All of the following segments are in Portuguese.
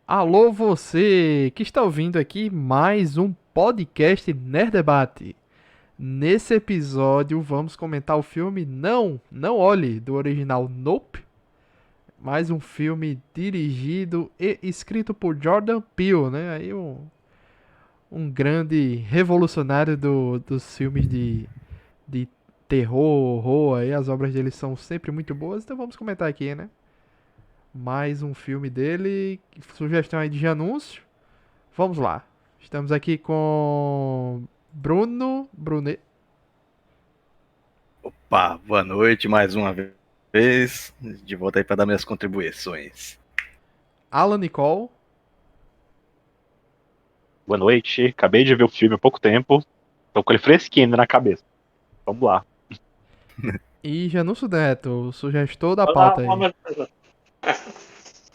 Alô você que está ouvindo aqui mais um podcast Nerd Debate. Nesse episódio vamos comentar o filme Não Olhe, do original Nope. Mais um filme dirigido e escrito por Jordan Peele, né? Aí um grande revolucionário dos filmes de terror, horror. Aí as obras dele são sempre muito boas, então vamos comentar aqui, né? Mais um filme dele. Sugestão aí de anúncio. Vamos lá. Estamos aqui com Bruno Brunet, Pá, boa noite mais uma vez. De volta aí para dar minhas contribuições. Alan Nicole Boa noite, acabei de ver o filme há pouco tempo. Tô com ele fresquinho ainda na cabeça. Vamos lá. e Janúncio Neto, o sugestor da Olá, pauta aí.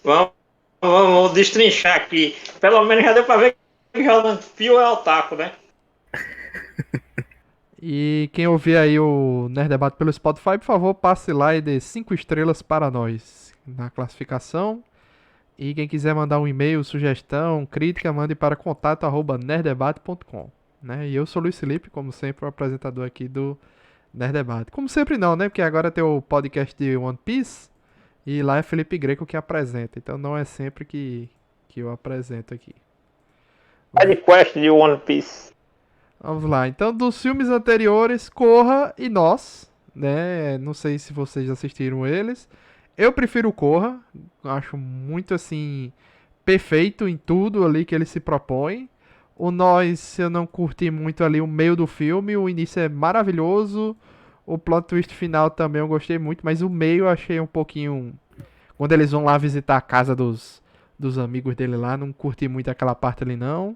vamos, vamos destrinchar aqui. Pelo menos já deu pra ver que Jordan Peele é otaku, né? E quem ouvir aí o Nerd Debate pelo Spotify, por favor, passe lá e dê 5 estrelas para nós na classificação. E quem quiser mandar um e-mail, sugestão, crítica, mande para contato@nerddebate.com, né? E eu sou Luiz Felipe, como sempre, o apresentador aqui do Nerd Debate. Como sempre não, né? Porque agora tem o podcast de One Piece e lá é Felipe Greco que apresenta. Então não é sempre que eu apresento aqui. Side Quest de One Piece. Vamos lá. Então, dos filmes anteriores, Corra e Nós, né? Não sei se vocês assistiram eles. Eu prefiro Corra. Acho muito assim perfeito em tudo ali que ele se propõe. O Nós eu não curti muito ali o meio do filme. O início é maravilhoso. O plot twist final também eu gostei muito, mas o meio eu achei um pouquinho. Quando eles vão lá visitar a casa dos amigos dele lá, não curti muito aquela parte ali não.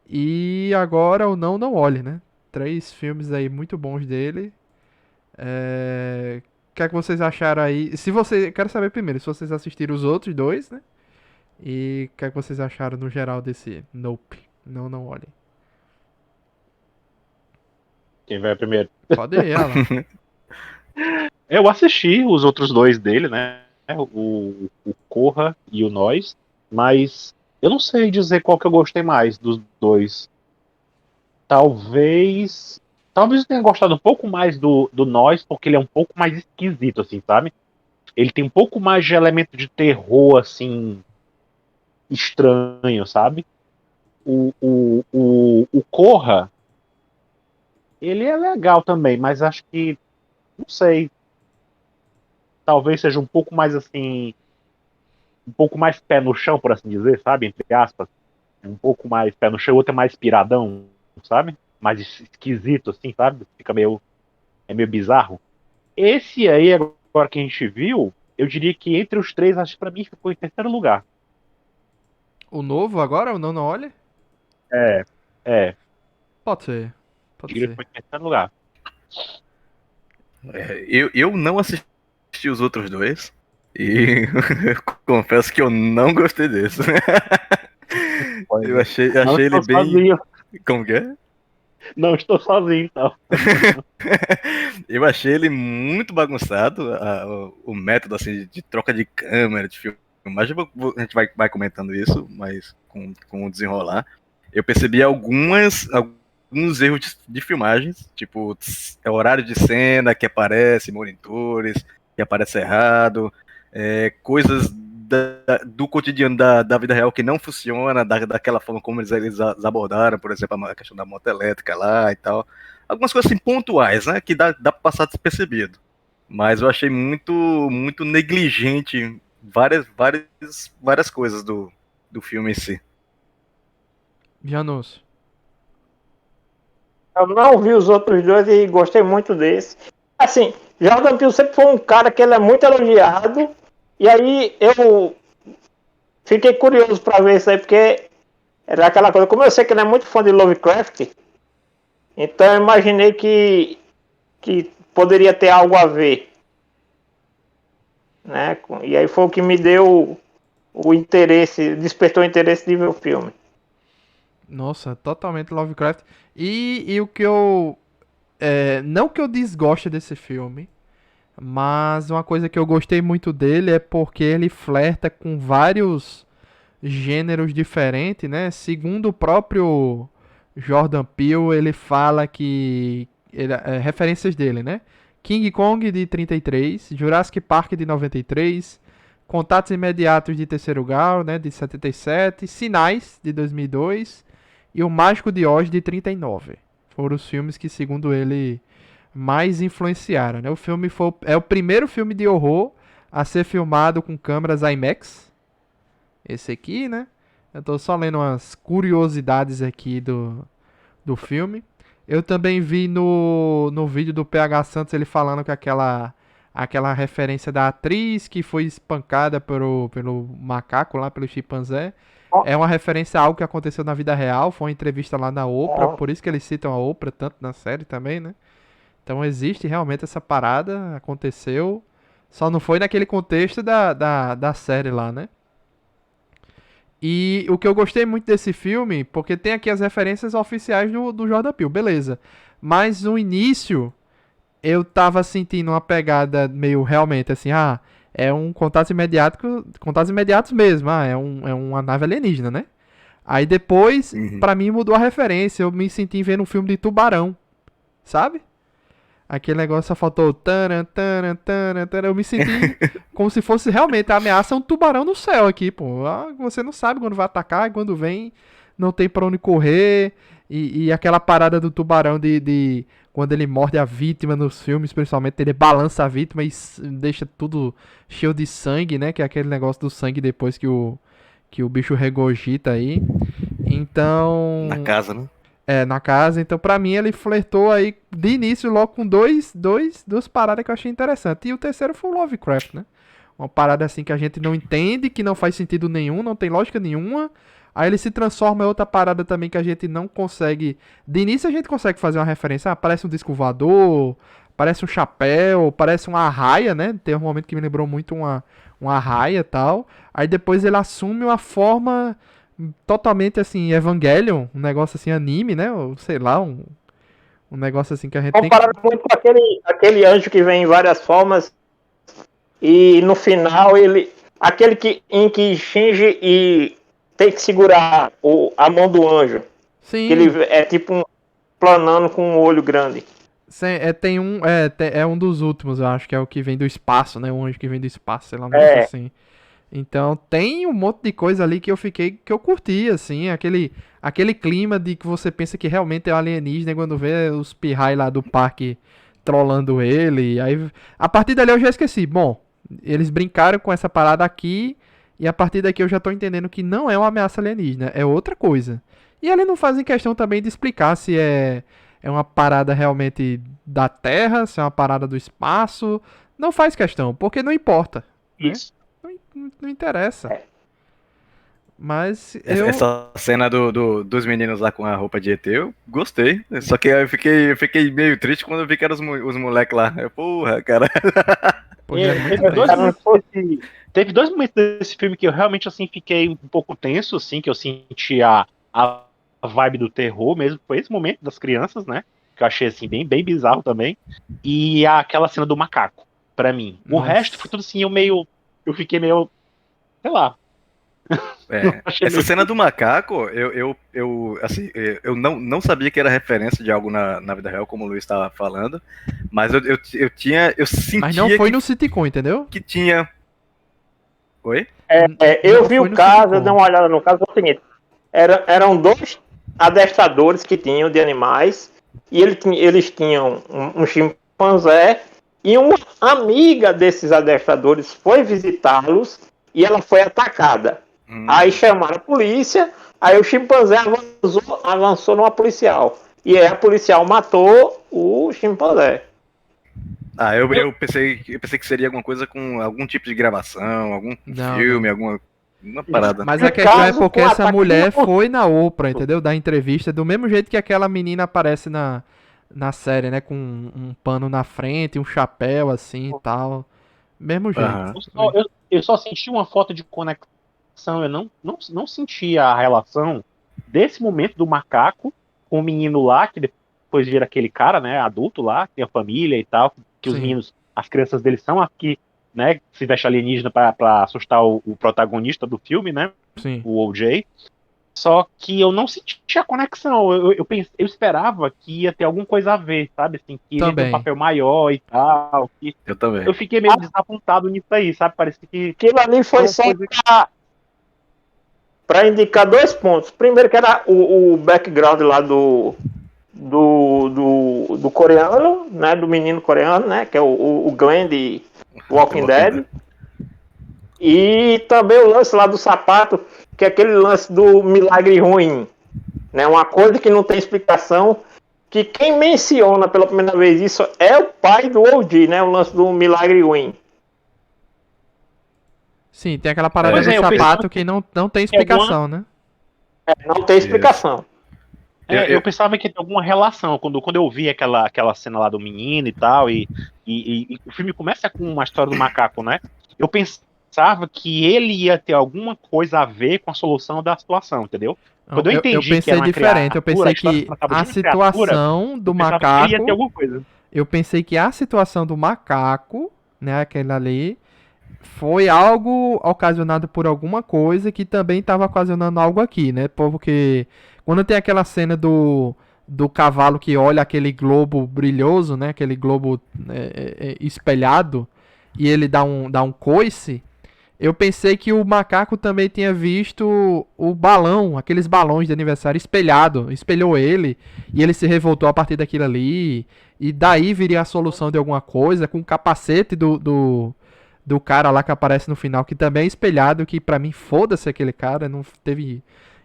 E agora o Não Olhe, né? 3 filmes aí muito bons dele. O que é que vocês acharam aí? Se você, quero saber primeiro se vocês assistiram os outros dois, né? E o que é que vocês acharam no geral desse Nope? Não olhem. Quem vai primeiro? Pode ir, Alan. Eu assisti os outros dois dele, né? O Corra e o Nós, mas eu não sei dizer qual que eu gostei mais dos dois. Talvez. Talvez eu tenha gostado um pouco mais do Nós, porque ele é um pouco mais esquisito, assim, sabe? Ele tem um pouco mais de elemento de terror, assim, estranho, sabe? O Corra, ele é legal também, mas acho que, não sei, talvez seja um pouco mais assim, um pouco mais pé no chão, por assim dizer, sabe? Entre aspas. Um pouco mais pé no chão, o outro é mais piradão, sabe? Mais esquisito, assim, sabe? Fica meio, é meio bizarro. Esse aí, agora que a gente viu, eu diria que entre os três, acho que pra mim ficou em terceiro lugar. O novo agora, o Não Olhe? É, é, Pode ser. Pode diria que ser. foi em terceiro lugar. Eu não assisti os outros dois. E confesso que eu não gostei desse. Eu Não achei ele estou bem. sozinho, Como que é? não estou sozinho, então. Eu achei ele muito bagunçado, o método assim, de troca de câmera, de filmagem. A gente vai comentando isso, mas com o desenrolar. Eu percebi alguns erros de filmagens, tipo, horário de cena que aparece, monitores, que aparece errado, coisas do cotidiano da vida real que não funciona daquela forma como eles abordaram, por exemplo, a questão da moto elétrica lá e tal. Algumas coisas assim pontuais, né, que dá pra passar despercebido. Mas eu achei muito negligente várias coisas do filme em si. Janus. Eu não vi os outros dois e gostei muito desse. Assim, Jordan Peele sempre foi um cara que ele é muito elogiado. E aí eu fiquei curioso pra ver isso aí, porque era aquela coisa. Como eu sei que ele é muito fã de Lovecraft, então eu imaginei que poderia ter algo a ver, né? E aí foi o que me deu o interesse, despertou o interesse de ver o filme. Nossa, totalmente Lovecraft. E o que eu. Não que eu desgoste desse filme, mas uma coisa que eu gostei muito dele é porque ele flerta com vários gêneros diferentes, né? Segundo o próprio Jordan Peele, ele fala que referências dele, né? King Kong de 33, Jurassic Park de 93, Contatos Imediatos de Terceiro Grau, né, de 77, Sinais de 2002 e O Mágico de Oz de 39. Foram os filmes que, segundo ele, mais influenciaram, né? O filme é o primeiro filme de horror a ser filmado com câmeras IMAX. Esse aqui, né? Eu tô só lendo umas curiosidades aqui do filme. Eu também vi no vídeo do PH Santos ele falando que aquela referência da atriz que foi espancada pelo macaco lá, pelo chimpanzé, é uma referência a algo que aconteceu na vida real. Foi uma entrevista lá na Oprah, por isso que eles citam a Oprah tanto na série também, né? Então existe realmente essa parada, aconteceu, só não foi naquele contexto da série lá, né? E o que eu gostei muito desse filme, porque tem aqui as referências oficiais do Jordan Peele, beleza. Mas no início, eu tava sentindo uma pegada meio realmente assim, é um contatos imediatos mesmo, é uma nave alienígena, né? Aí depois, pra mim mudou a referência, eu me senti vendo um filme de tubarão, sabe? Aquele negócio só faltou taran, taran, taran, taran. Eu me senti como se fosse realmente a ameaça um tubarão no céu aqui, pô. Você não sabe quando vai atacar e quando vem não tem pra onde correr. E aquela parada do tubarão de quando ele morde a vítima nos filmes, principalmente, ele balança a vítima e deixa tudo cheio de sangue, né? Que é aquele negócio do sangue depois que o bicho regurgita aí. Então... Na casa, né? Na casa. Então, pra mim, ele flertou aí de início logo com duas paradas que eu achei interessante. E o terceiro foi o Lovecraft, né? Uma parada assim que a gente não entende, que não faz sentido nenhum, não tem lógica nenhuma. Aí ele se transforma em outra parada também que a gente não consegue... De início a gente consegue fazer uma referência. Parece um disco voador, parece um chapéu, parece uma arraia, né? Tem um momento que me lembrou muito uma arraia e tal. Aí depois ele assume uma forma... totalmente assim, Evangelion, um negócio assim, anime, né? Ou sei lá, um negócio assim que a gente comparado muito com aquele anjo que vem em várias formas e no final em que Shinji e tem que segurar a mão do anjo. Sim. Que ele é tipo planando com um olho grande. É um dos últimos, eu acho, que é o que vem do espaço, né? O anjo que vem do espaço, sei lá, um negócio assim. Então tem um monte de coisa ali que eu curti, assim, aquele clima de que você pensa que realmente é um alienígena quando vê os pirrai lá do parque trollando ele. Aí, a partir dali eu já esqueci. Bom, eles brincaram com essa parada aqui e a partir daqui eu já tô entendendo que não é uma ameaça alienígena, é outra coisa. E eles não fazem questão também de explicar se é uma parada realmente da Terra, se é uma parada do espaço. Não faz questão, porque não importa. Isso. Né? Não interessa. Mas Essa cena dos meninos lá com a roupa de ET, eu gostei. Só que eu fiquei meio triste quando eu vi que eram os moleques lá. Porra, cara. Teve dois momentos desse filme que eu realmente assim fiquei um pouco tenso, assim, que eu senti a vibe do terror mesmo. Foi esse momento das crianças, né? Que eu achei assim bem bizarro também. E aquela cena do macaco, pra mim. O resto foi tudo assim, eu fiquei meio, sei lá. Essa cena do macaco, eu não sabia que era referência de algo na vida real, como o Luiz estava falando, mas eu sentia. Mas não foi no sitcom, entendeu? Que tinha. Oi? Eu vi o caso, eu dei uma olhada no caso, é o seguinte: eram dois adestradores que tinham de animais, e eles tinham um chimpanzé, e uma amiga desses adestradores foi visitá-los e ela foi atacada. Aí chamaram a polícia, aí o chimpanzé avançou numa policial. E aí a policial matou o chimpanzé. Eu pensei que seria alguma coisa com algum tipo de gravação, algum filme, alguma parada. Mas a questão é porque essa mulher foi na Oprah, entendeu? Da entrevista, do mesmo jeito que aquela menina aparece na série, né? Com um pano na frente, um chapéu assim e tal. Mesmo jeito. Eu só senti uma foto de conexão. Eu não senti a relação desse momento do macaco com o menino lá, que depois vira aquele cara, né, adulto lá, que tem a família e tal, que os meninos, as crianças deles são aqui, né, se veste alienígena pra assustar o protagonista do filme, né? Sim. o OJ. Só que eu não senti a conexão. Eu esperava que ia ter alguma coisa a ver, sabe? Assim, que ele ia ter Também. um papel maior e tal. Eu também. Eu fiquei meio desapontado nisso aí, sabe? Parece que Aquilo ali foi uma só coisa para indicar 2 pontos. Primeiro que era o background lá do coreano, né? Do menino coreano, né? Que é o Glenn de Walking Dead. E também o lance lá do sapato, que é aquele lance do milagre ruim. Né? Uma coisa que não tem explicação. Que quem menciona pela primeira vez isso é o pai do OG, né? O lance do milagre ruim. Sim, tem aquela parada Pois do é, eu sapato que não tem explicação, né? Não tem explicação. Eu pensava que tinha alguma relação quando eu vi aquela cena lá do menino e tal, e o filme começa com uma história do macaco, né? Eu pensava que ele ia ter alguma coisa a ver com a solução da situação, entendeu? Quando eu Eu entendi que pensei era uma diferente, eu criatura, pensei a história que se tratava a de uma criatura, situação do eu pensava que ele ia ter macaco, alguma coisa. eu pensei que a situação do macaco, né, aquele ali, foi algo ocasionado por alguma coisa que também estava ocasionando algo aqui, né? Porque quando tem aquela cena do cavalo que olha aquele globo brilhoso, né? Aquele globo espelhado, e ele dá um coice, eu pensei que o macaco também tinha visto o balão, aqueles balões de aniversário espelhado, espelhou ele, e ele se revoltou a partir daquilo ali, e daí viria a solução de alguma coisa, com o capacete do cara lá que aparece no final, que também é espelhado, que pra mim, foda-se aquele cara, não teve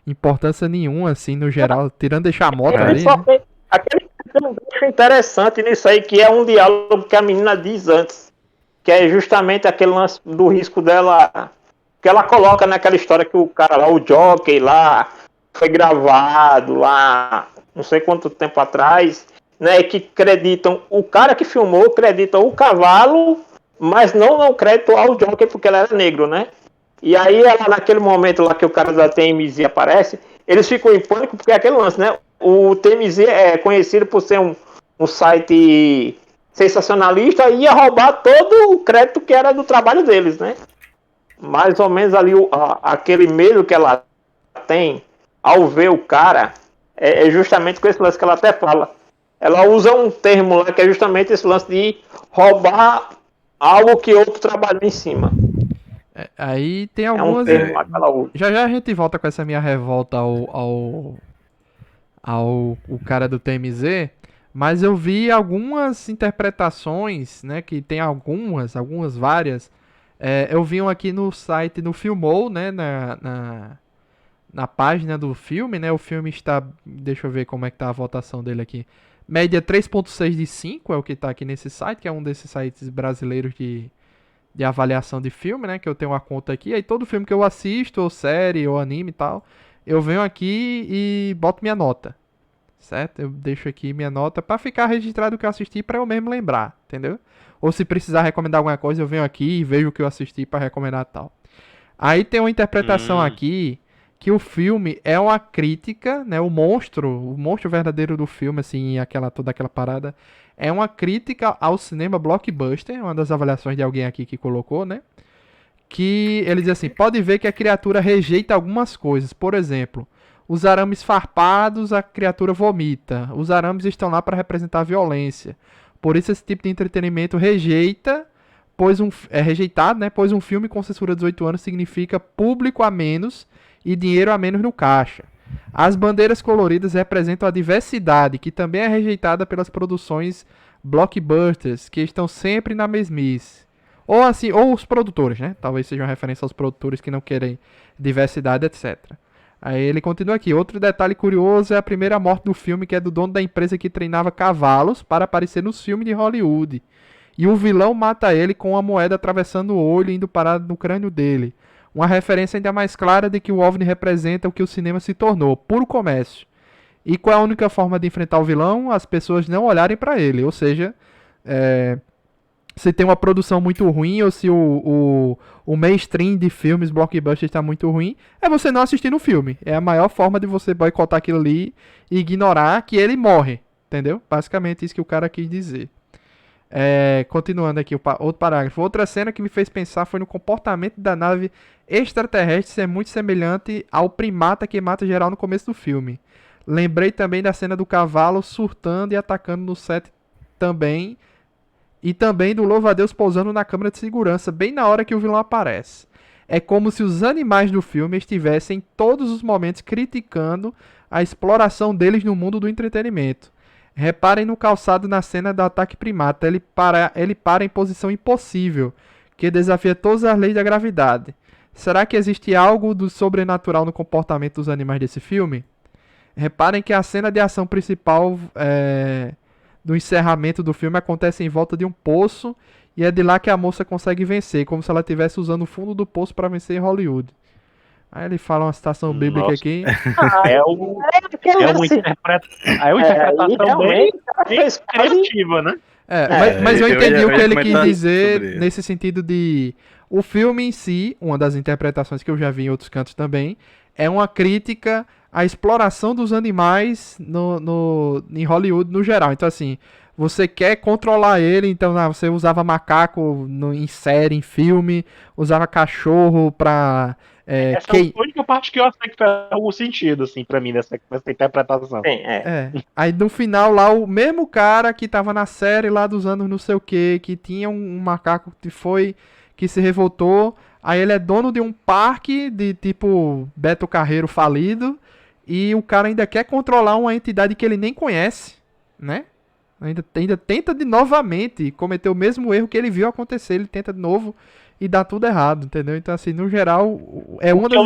importância nenhuma, assim, no geral, tirando deixar a moto ali, né? Aquele tem um gancho interessante nisso aí, que é um diálogo que a menina diz antes. Que é justamente aquele lance do risco dela. Que ela coloca naquela história que o cara lá, o jockey lá, foi gravado lá, não sei quanto tempo atrás, né? Que acreditam, o cara que filmou acredita o cavalo, mas não acreditam ao jockey porque ele era negro, né? E aí ela, naquele momento lá que o cara da TMZ aparece, eles ficam em pânico porque é aquele lance, né? O TMZ é conhecido por ser um site sensacionalista e ia roubar todo o crédito que era do trabalho deles, né? Mais ou menos ali aquele medo que ela tem ao ver o cara é justamente com esse lance que ela até fala. Ela usa um termo lá que é justamente esse lance de roubar algo que outro trabalhou em cima. Aí tem É um algumas. termo lá que ela usa. Já a gente volta com essa minha revolta ao o cara do TMZ, mas eu vi algumas interpretações, né, que tem algumas várias. Eu vi um aqui no site, no Filmou, né, na página do filme, né, o filme está, deixa eu ver como é que tá a votação dele aqui. Média 3.6 de 5 é o que tá aqui nesse site, que é um desses sites brasileiros de avaliação de filme, né, que eu tenho uma conta aqui, aí todo filme que eu assisto, ou série, ou anime e tal, eu venho aqui e boto minha nota, certo? Eu deixo aqui minha nota pra ficar registrado o que eu assisti pra eu mesmo lembrar, entendeu? Ou se precisar recomendar alguma coisa, eu venho aqui e vejo o que eu assisti pra recomendar tal. Aí tem uma interpretação aqui que o filme é uma crítica, né? O monstro verdadeiro do filme, assim, toda aquela parada, é uma crítica ao cinema blockbuster, uma das avaliações de alguém aqui que colocou, né? Que ele diz assim, pode ver que a criatura rejeita algumas coisas. Por exemplo, os arames farpados, a criatura vomita. Os arames estão lá para representar a violência. Por isso esse tipo de entretenimento é rejeitado, né? Pois um filme com censura de 18 anos significa público a menos e dinheiro a menos no caixa. As bandeiras coloridas representam a diversidade, que também é rejeitada pelas produções blockbusters, que estão sempre na mesmice. Ou assim, ou os produtores, né? Talvez seja uma referência aos produtores que não querem diversidade, etc. Aí ele continua aqui. Outro detalhe curioso é a primeira morte do filme, que é do dono da empresa que treinava cavalos para aparecer nos filmes de Hollywood. E o vilão mata ele com uma moeda atravessando o olho e indo parar no crânio dele. Uma referência ainda mais clara de que o OVNI representa o que o cinema se tornou, puro comércio. E qual é a única forma de enfrentar o vilão? As pessoas não olharem para ele. Ou seja, se tem uma produção muito ruim ou se o mainstream de filmes blockbusters está muito ruim, é você não assistir no filme. É a maior forma de você boicotar aquilo ali e ignorar que ele morre. Entendeu? Basicamente isso que o cara quis dizer. Continuando aqui, outro parágrafo. Outra cena que me fez pensar foi no comportamento da nave extraterrestre ser muito semelhante ao primata que mata geral no começo do filme. Lembrei também da cena do cavalo surtando e atacando no set também. E também do louva-a-Deus pousando na câmera de segurança, bem na hora que o vilão aparece. É como se os animais do filme estivessem em todos os momentos criticando a exploração deles no mundo do entretenimento. Reparem no calçado na cena do ataque primata. Ele para em posição impossível, que desafia todas as leis da gravidade. Será que existe algo do sobrenatural no comportamento dos animais desse filme? Reparem que a cena de ação principal do encerramento do filme acontece em volta de um poço e é de lá que a moça consegue vencer, como se ela estivesse usando o fundo do poço para vencer em Hollywood. Aí ele fala uma citação bíblica Nossa. aqui. É uma interpretação bem criativa, né? Mas eu entendi o que ele quis comentar dizer sobre isso. nesse sentido de... O filme em si, uma das interpretações que eu já vi em outros cantos também, é uma crítica à exploração dos animais em Hollywood no geral. Então, assim, você quer controlar ele, então você usava macaco em série, em filme, usava cachorro pra... Essa é a única parte que eu achei que faz algum sentido, assim, pra mim, nessa interpretação. Sim, Aí no final lá, o mesmo cara que tava na série lá dos anos não sei o que tinha um macaco que se revoltou, aí ele é dono de um parque de tipo Beto Carreiro falido, e o cara ainda quer controlar uma entidade que ele nem conhece, né? Ainda tenta de novamente cometer o mesmo erro que ele viu acontecer, ele tenta de novo e dá tudo errado, entendeu? Então assim, no geral, é uma das...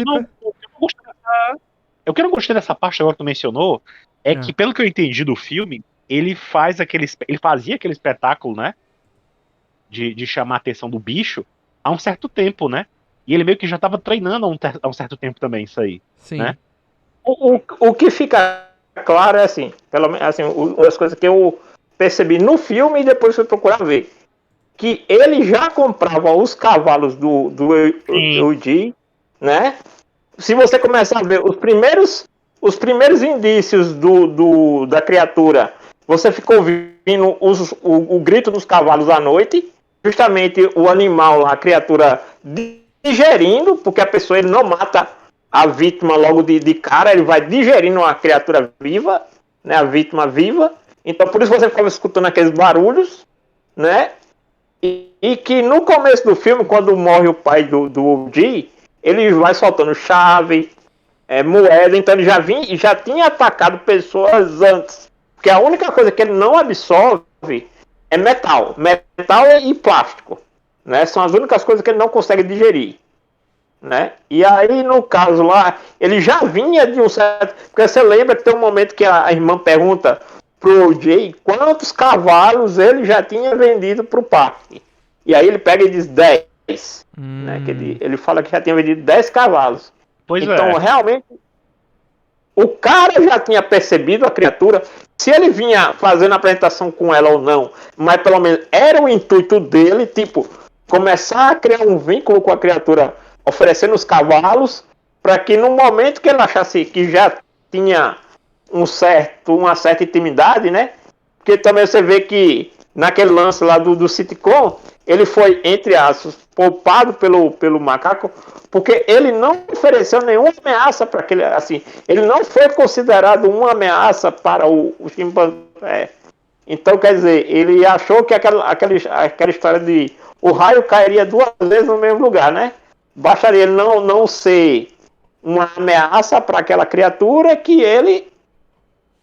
O que eu não gostei dessa parte agora que tu mencionou é que, pelo que eu entendi do filme, ele fazia aquele espetáculo, né? De chamar a atenção do bicho há um certo tempo, né? E ele meio que já estava treinando há um certo tempo também, isso aí. Sim. Né? O que fica claro é assim, pelo menos assim, uma das coisas que eu percebi no filme e depois fui procurar ver, que ele já comprava os cavalos do Eugene, né? Se você começar a ver os primeiros indícios da criatura, você ficou ouvindo o grito dos cavalos à noite, justamente o animal lá, a criatura digerindo, porque a pessoa ele não mata a vítima logo de cara, ele vai digerindo a criatura viva, né, a vítima viva. Então por isso você ficava escutando aqueles barulhos, né? E que no começo do filme, quando morre o pai do OG, ele vai soltando chave, moeda, então ele já tinha atacado pessoas antes. Porque a única coisa que ele não absorve é metal. Metal e plástico. Né? São as únicas coisas que ele não consegue digerir. Né? E aí, no caso lá, ele já vinha de um certo... Porque você lembra que tem um momento que a irmã pergunta pro OJ quantos cavalos ele já tinha vendido pro parque. E aí ele pega e diz 10. Né? Que ele fala que já tinha vendido 10 cavalos. Então, realmente, o cara já tinha percebido a criatura, se ele vinha fazendo a apresentação com ela ou não, mas pelo menos era o intuito dele, tipo, começar a criar um vínculo com a criatura, oferecendo os cavalos, para que no momento que ele achasse que já tinha uma certa intimidade, né? Porque também você vê que naquele lance lá do sitcom, ele foi, entre aspas, poupado pelo macaco, porque ele não ofereceu nenhuma ameaça para aquele, assim, ele não foi considerado uma ameaça para o chimpanzé. Então, quer dizer, ele achou que aquela história de o raio cairia 2 vezes no mesmo lugar, né? Bastaria ele não ser uma ameaça para aquela criatura que ele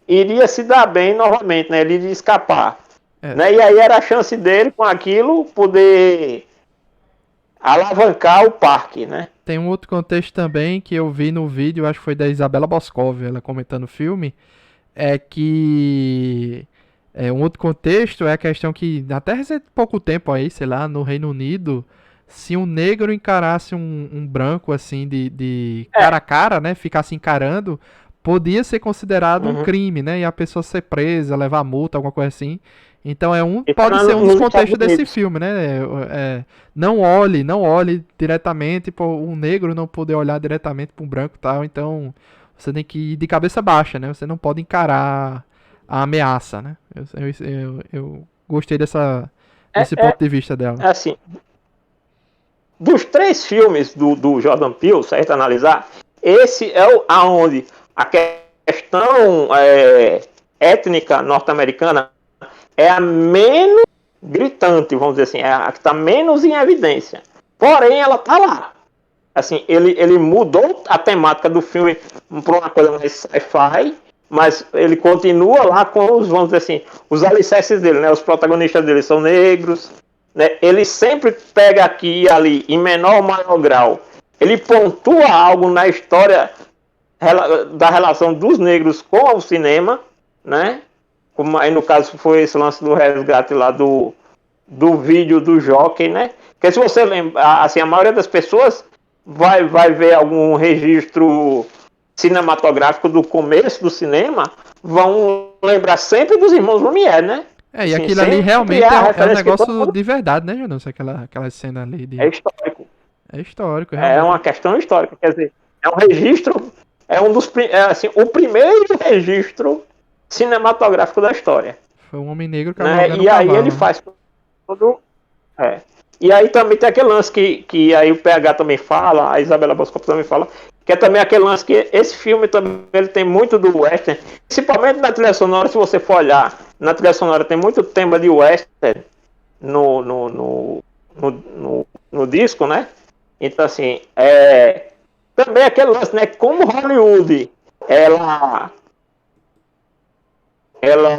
iria se dar bem novamente, né? Ele iria escapar. Né? E aí era a chance dele, com aquilo, poder alavancar o parque, né? Tem um outro contexto também que eu vi no vídeo, acho que foi da Isabela Boscov, ela comentando o filme, é que um outro contexto é a questão que até recente pouco tempo aí, sei lá, no Reino Unido, se um negro encarasse um branco assim de cara a cara, né, ficasse encarando, podia ser considerado um crime, né, e a pessoa ser presa, levar multa, alguma coisa assim. Então pode ser um dos contextos desse filme, né? Não olhe diretamente, um negro não poder olhar diretamente para um branco e tal. Então você tem que ir de cabeça baixa, né? Você não pode encarar a ameaça, né? Eu gostei Desse ponto de vista dela. É assim, dos 3 filmes do Jordan Peele, certo? Analisar, esse é aonde a questão étnica norte-americana é a menos gritante, vamos dizer assim, é a que está menos em evidência. Porém, ela está lá. Assim, ele mudou a temática do filme para uma coisa mais sci-fi, mas ele continua lá com os, vamos dizer assim, os alicerces dele, né? Os protagonistas dele são negros, né? Ele sempre pega aqui e ali, em menor ou maior grau, ele pontua algo na história da relação dos negros com o cinema, né? Como aí no caso foi esse lance do resgate lá do vídeo do Jockey, né? Porque se você lembra, assim, a maioria das pessoas vai ver algum registro cinematográfico do começo do cinema, vão lembrar sempre dos irmãos Lumière, né? É, e Assim, aquilo ali sempre realmente a é um referência que todo negócio mundo- de verdade, né, Janus? Aquela cena ali de... É histórico. É histórico, É realmente. uma questão histórica, quer dizer, é um registro, é um dos, assim, o primeiro registro cinematográfico da história, Foi um homem negro né? cavalgando E um aí cavalo, ele né? faz todo, e aí também tem aquele lance que aí o PH também fala, a Isabela Boscov também fala, que é também aquele lance que esse filme também ele tem muito do western, principalmente na trilha sonora. Se você for olhar, na trilha sonora tem muito tema de western no disco, né? Então, assim, também aquele lance, né? Como Hollywood, ela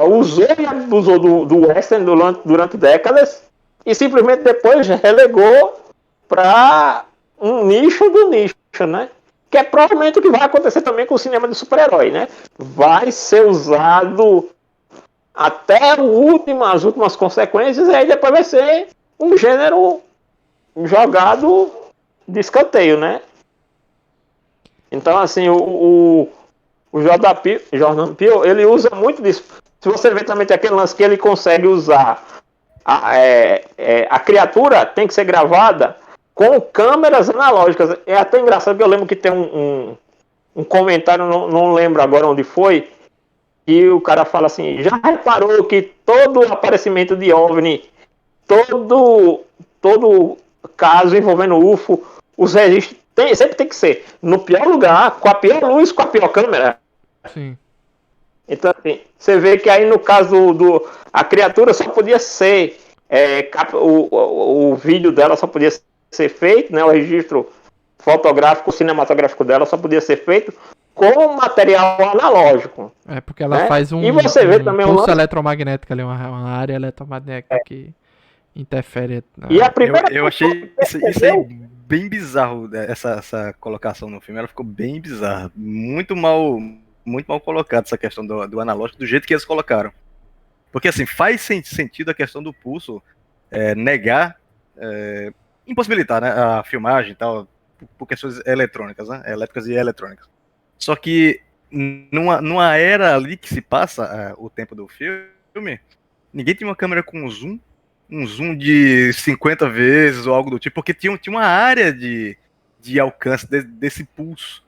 usou e abusou do western durante décadas e simplesmente depois relegou para um nicho do nicho, né? Que é provavelmente o que vai acontecer também com o cinema de super-herói, né? Vai ser usado até as últimas consequências, e aí depois vai ser um gênero jogado de escanteio, né? Então, assim, o Jordan Peele, ele usa muito disso. Se você ver também tem aquele lance que ele consegue usar a criatura tem que ser gravada com câmeras analógicas. É até engraçado que eu lembro que tem um comentário, não lembro agora onde foi, e o cara fala assim: já reparou que todo aparecimento de OVNI, todo caso envolvendo UFO, os registros sempre tem que ser no pior lugar, com a pior luz, com a pior câmera. Sim. Então, assim, você vê que aí no caso a criatura só podia ser o vídeo dela só podia ser feito, né, o registro fotográfico, cinematográfico dela só podia ser feito com material analógico. É porque ela né? faz E você vê também pulso lance... eletromagnético ali, uma área eletromagnética que interfere. E a primeira Eu achei isso aí percebeu? bem bizarro, essa colocação no filme. Ela ficou bem bizarra. Muito mal colocado essa questão do analógico, do jeito que eles colocaram. Porque assim, faz sentido a questão do pulso negar, impossibilitar, né, a filmagem e tal, por questões eletrônicas, né, elétricas e eletrônicas. Só que numa era ali que se passa o tempo do filme, ninguém tinha uma câmera com um zoom de 50 vezes ou algo do tipo, porque tinha uma área de alcance desse pulso.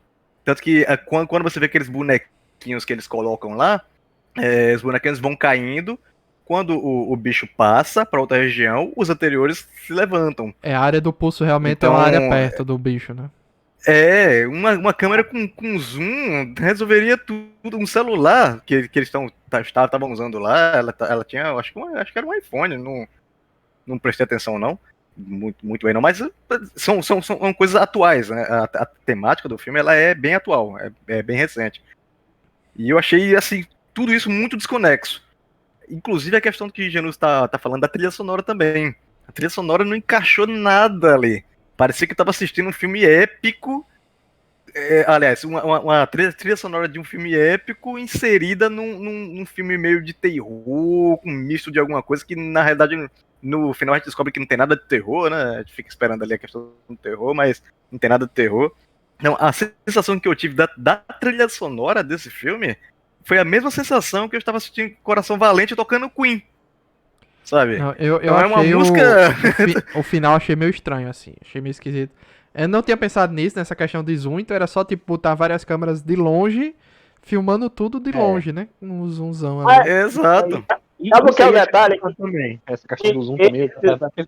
Tanto que quando você vê aqueles bonequinhos que eles colocam lá, os bonequinhos vão caindo. Quando o bicho passa para outra região, os anteriores se levantam. A área do pulso realmente Então, é uma área perto do bicho, né? Uma câmera com zoom resolveria tudo. Um celular que eles estavam usando lá, ela tinha, acho que era um iPhone, não prestei atenção não, muito bem não, mas são coisas atuais, né? A temática do filme ela é bem atual, é bem recente. E eu achei assim tudo isso muito desconexo. Inclusive a questão que o Janus tá falando da trilha sonora também. A trilha sonora não encaixou nada ali. Parecia que eu tava assistindo um filme épico. Aliás, uma trilha sonora de um filme épico inserida num filme meio de terror, com um misto de alguma coisa que, na realidade, no final a gente descobre que não tem nada de terror, né? A gente fica esperando ali a questão do terror, mas não tem nada de terror. Não, a sensação que eu tive da trilha sonora desse filme foi a mesma sensação que eu estava assistindo Coração Valente tocando Queen. Sabe? Não, eu Então achei é uma música. o final achei meio estranho, assim. Achei meio esquisito. Eu não tinha pensado nisso, nessa questão de zoom, então era só, tipo, botar várias câmeras de longe, filmando tudo de longe, né? Um zoomzão ali. Exato. Sabe o que é o detalhe? Também. Essa questão do zoom E- também.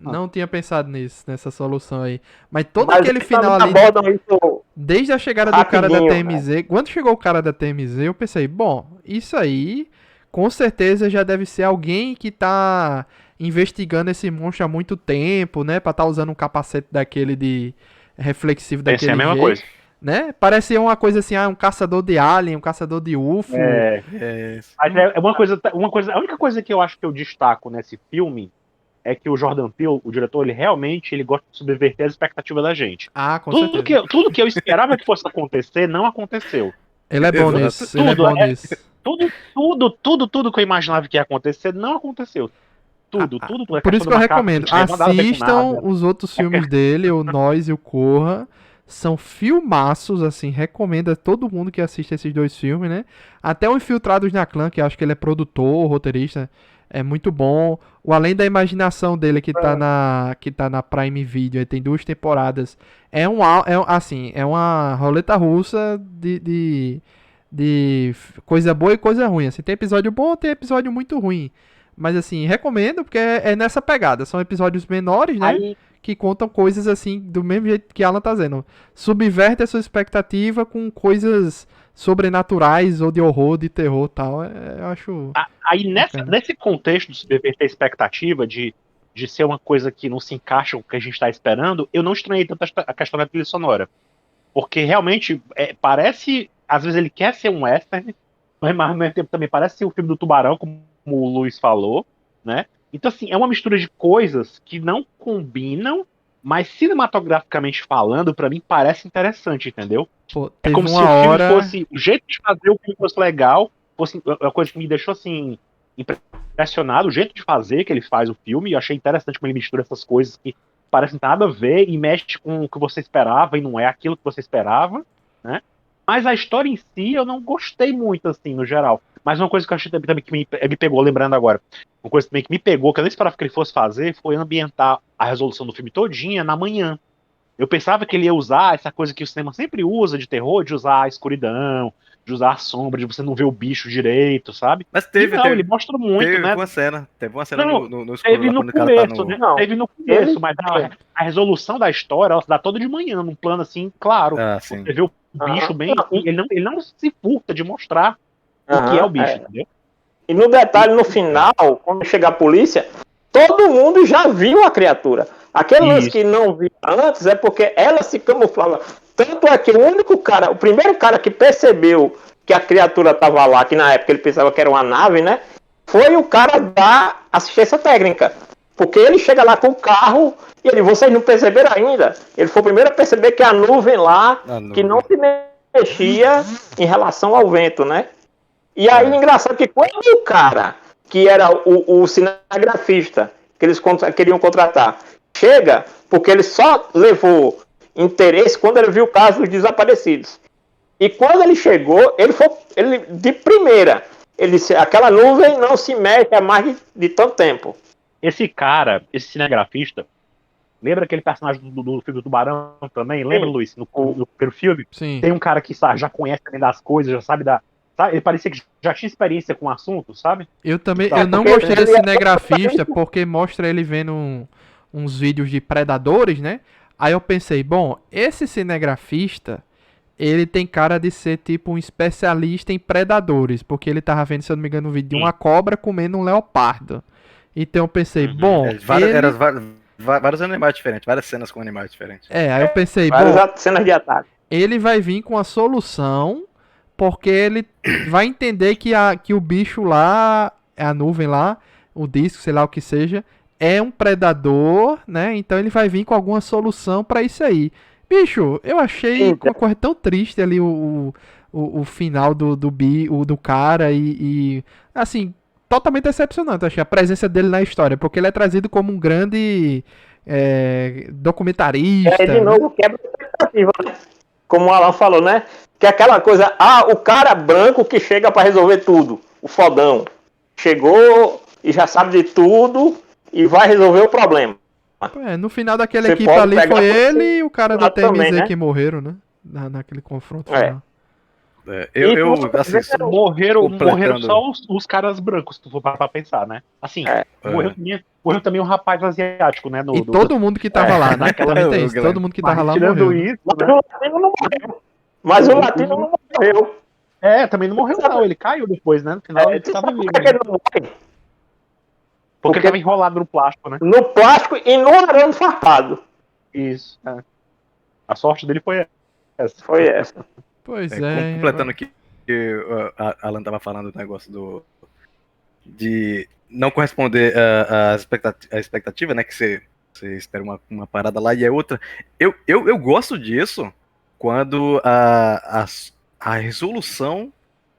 Não tinha pensado nessa solução aí. Mas todo Mas aquele eles final também ali, abordam isso desde a chegada do cara da rapidinho, TMZ, quando chegou o cara da TMZ, eu pensei, bom, isso aí com certeza já deve ser alguém que tá investigando esse monstro há muito tempo, né? Pra tá usando um capacete daquele de reflexivo Pensei daquele a mesma jeito, coisa. né? Parecia uma coisa assim, um caçador de alien, um caçador de UFO. Mas é uma coisa. A única coisa que eu acho que eu destaco nesse filme é que o Jordan Peele, o diretor, ele gosta de subverter as expectativas da gente. Ah, com Tudo certeza. tudo que eu esperava que fosse acontecer, não aconteceu. Ele é bom Exato. nisso, ele é Tudo, bom nisso. tudo que eu imaginava que ia acontecer, não aconteceu. Tudo. A Por questão isso que do eu macaco recomendo, não tinha nada a ver com assistam nada. os outros filmes dele, o Nós e o Corra. São filmaços, assim, recomendo a todo mundo que assiste esses dois filmes, né? Até o Infiltrados na Clã, que eu acho que ele é produtor, roteirista, é muito bom. O Além da Imaginação dele, que tá na Prime Video, ele tem 2 temporadas. É uma roleta russa de coisa boa e coisa ruim. Assim, tem episódio bom, tem episódio muito ruim. Mas assim, recomendo, porque é nessa pegada. São episódios menores, né? Aí, Que contam coisas assim, do mesmo jeito que Alan tá dizendo. Subverte a sua expectativa com coisas sobrenaturais ou de horror, de terror e tal. Eu acho. aí bacana. nesse contexto de subverter a expectativa, de ser uma coisa que não se encaixa com o que a gente está esperando, eu não estranhei tanto a questão da trilha sonora. Porque realmente parece. Às vezes ele quer ser um western, mas ao mesmo tempo também parece ser o filme do Tubarão, como o Luiz falou, né? Então, assim, é uma mistura de coisas que não combinam, mas cinematograficamente falando, pra mim parece interessante, entendeu? Pô, É teve como se uma o filme hora. fosse. O jeito de fazer o filme fosse legal, fosse uma coisa que me deixou assim. Impressionado, o jeito de fazer que ele faz o filme, eu achei interessante como ele mistura essas coisas que parecem não ter nada a ver e mexe com o que você esperava e não é aquilo que você esperava, né? Mas a história em si eu não gostei muito, assim, no geral. Mas uma coisa que eu achei também que me pegou, lembrando agora, uma coisa também que me pegou, que eu nem esperava que ele fosse fazer, foi ambientar a resolução do filme todinha na manhã. Eu pensava que ele ia usar essa coisa que o cinema sempre usa de terror, de usar a escuridão, de usar a sombra, de você não ver o bicho direito, sabe? Mas E não, ele mostra muito, né? teve uma cena Não, no escuro teve lá no quando o cara tá começo, no. né? Não. Teve no começo, Ele- mas a resolução da história, ela se dá toda de manhã, num plano assim, claro. Ah, sim. Você vê o bicho bem. Não, Ele não se furta de mostrar o que é o bicho, entendeu? E no detalhe, no final, quando chega a polícia, todo mundo já viu a criatura. Aquele lance Isso. que não viu antes é porque ela se camuflava. Tanto é que o primeiro cara que percebeu que a criatura estava lá, que na época ele pensava que era uma nave, né? Foi o cara da assistência técnica. Porque ele chega lá com o carro e ele, vocês não perceberam ainda? Ele foi o primeiro a perceber que a nuvem lá, que não se mexia em relação ao vento, né? E aí, engraçado que quando o cara, que era o cinegrafista, que eles queriam contratar, chega, porque ele só levou interesse quando ele viu o caso dos desaparecidos. E quando ele chegou, ele de primeira, ele disse, aquela nuvem não se mexe há mais de tanto tempo. Esse cara, esse cinegrafista, lembra aquele personagem do filme do Tubarão também? Lembra, Sim. Luiz? No primeiro filme? Sim. Tem um cara que já conhece também das coisas, já sabe da. Sabe? Ele parecia que já tinha experiência com o assunto, sabe? Eu também. Tá, Eu não porque gostei desse ele- cinegrafista porque mostra ele vendo uns vídeos de predadores, né? Aí eu pensei, bom, esse cinegrafista. Ele tem cara de ser tipo um especialista em predadores, porque ele tava vendo, se eu não me engano, um vídeo de uma cobra comendo um leopardo. Então eu pensei, bom, Vários animais diferentes, várias cenas com animais diferentes. aí eu pensei, Várias bom, cenas de ataque. ele vai vir com a solução, porque ele vai entender que o bicho lá, a nuvem lá, o disco, sei lá o que seja, é um predador, né? Então ele vai vir com alguma solução pra isso aí. Bicho, eu achei uma coisa tão triste ali o final do cara e assim, totalmente decepcionante. Achei a presença dele na história, porque ele é trazido como um grande documentarista. De novo, quebra a expectativa, né? Como o Alan falou, né? Que é aquela coisa, o cara branco que chega pra resolver tudo, o fodão. Chegou e já sabe de tudo e vai resolver o problema. No final daquela Você equipe pode ali pegar foi você ele e o cara da TMZ também, né? que morreram, né? Naquele confronto final. Assim, morreram completando. só os caras brancos, se tu for parar pra pensar, né? Assim, É. morreu também um rapaz asiático, né? E todo mundo que tava lá, né? naquela- Também tem isso. Todo mundo que tava lá tirando morreu. Né? isso, Mas né? o latino não morreu. Mas o latino não morreu. Também não morreu não, ele caiu depois, né? No final ele Tu tava sabe vivo. por que ele não morre? Porque ele tava enrolado no plástico, né? No plástico e no arame farpado. Isso. A sorte dele foi essa. Foi essa. Pois é. Completando aqui, que a Alan tava falando do negócio de não corresponder à expectativa, né? Que você espera uma parada lá e é outra. Eu gosto disso quando a resolução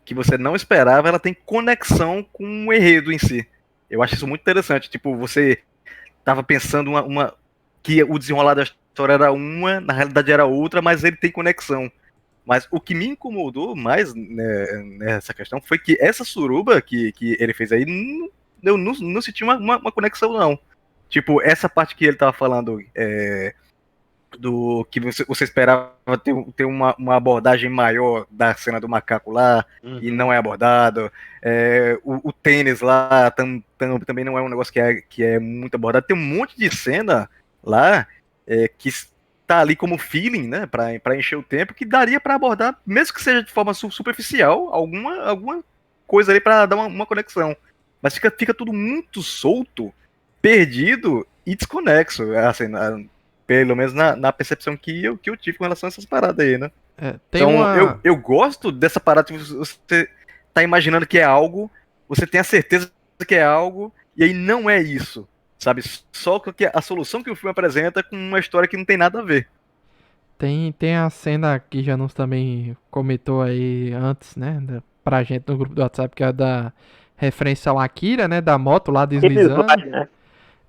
que você não esperava, ela tem conexão com o enredo em si. Eu acho isso muito interessante. Tipo, você tava pensando que o desenrolar da história era na realidade era outra, mas ele tem conexão. Mas o que me incomodou mais, né, nessa questão foi que essa suruba que ele fez aí, eu não senti uma conexão, não. Tipo, essa parte que ele tava falando do que você esperava ter uma abordagem maior da cena do macaco lá, e não é abordado. O tênis lá também não é um negócio que é muito abordado. Tem um monte de cena lá que tá ali como feeling, né, pra encher o tempo, que daria pra abordar, mesmo que seja de forma superficial, alguma coisa ali pra dar uma conexão. Mas fica tudo muito solto, perdido e desconexo, assim, pelo menos na percepção que eu tive com relação a essas paradas aí, né? Tem Então, uma... eu gosto dessa parada que você tá imaginando que é algo, você tem a certeza que é algo, e aí não é isso, sabe? Só que a solução que o filme apresenta com uma história que não tem nada a ver. Tem a cena que Janus também comentou aí antes, né? Pra gente no grupo do WhatsApp, que é da referência ao Akira, né? Da moto lá deslizando. Slide, né?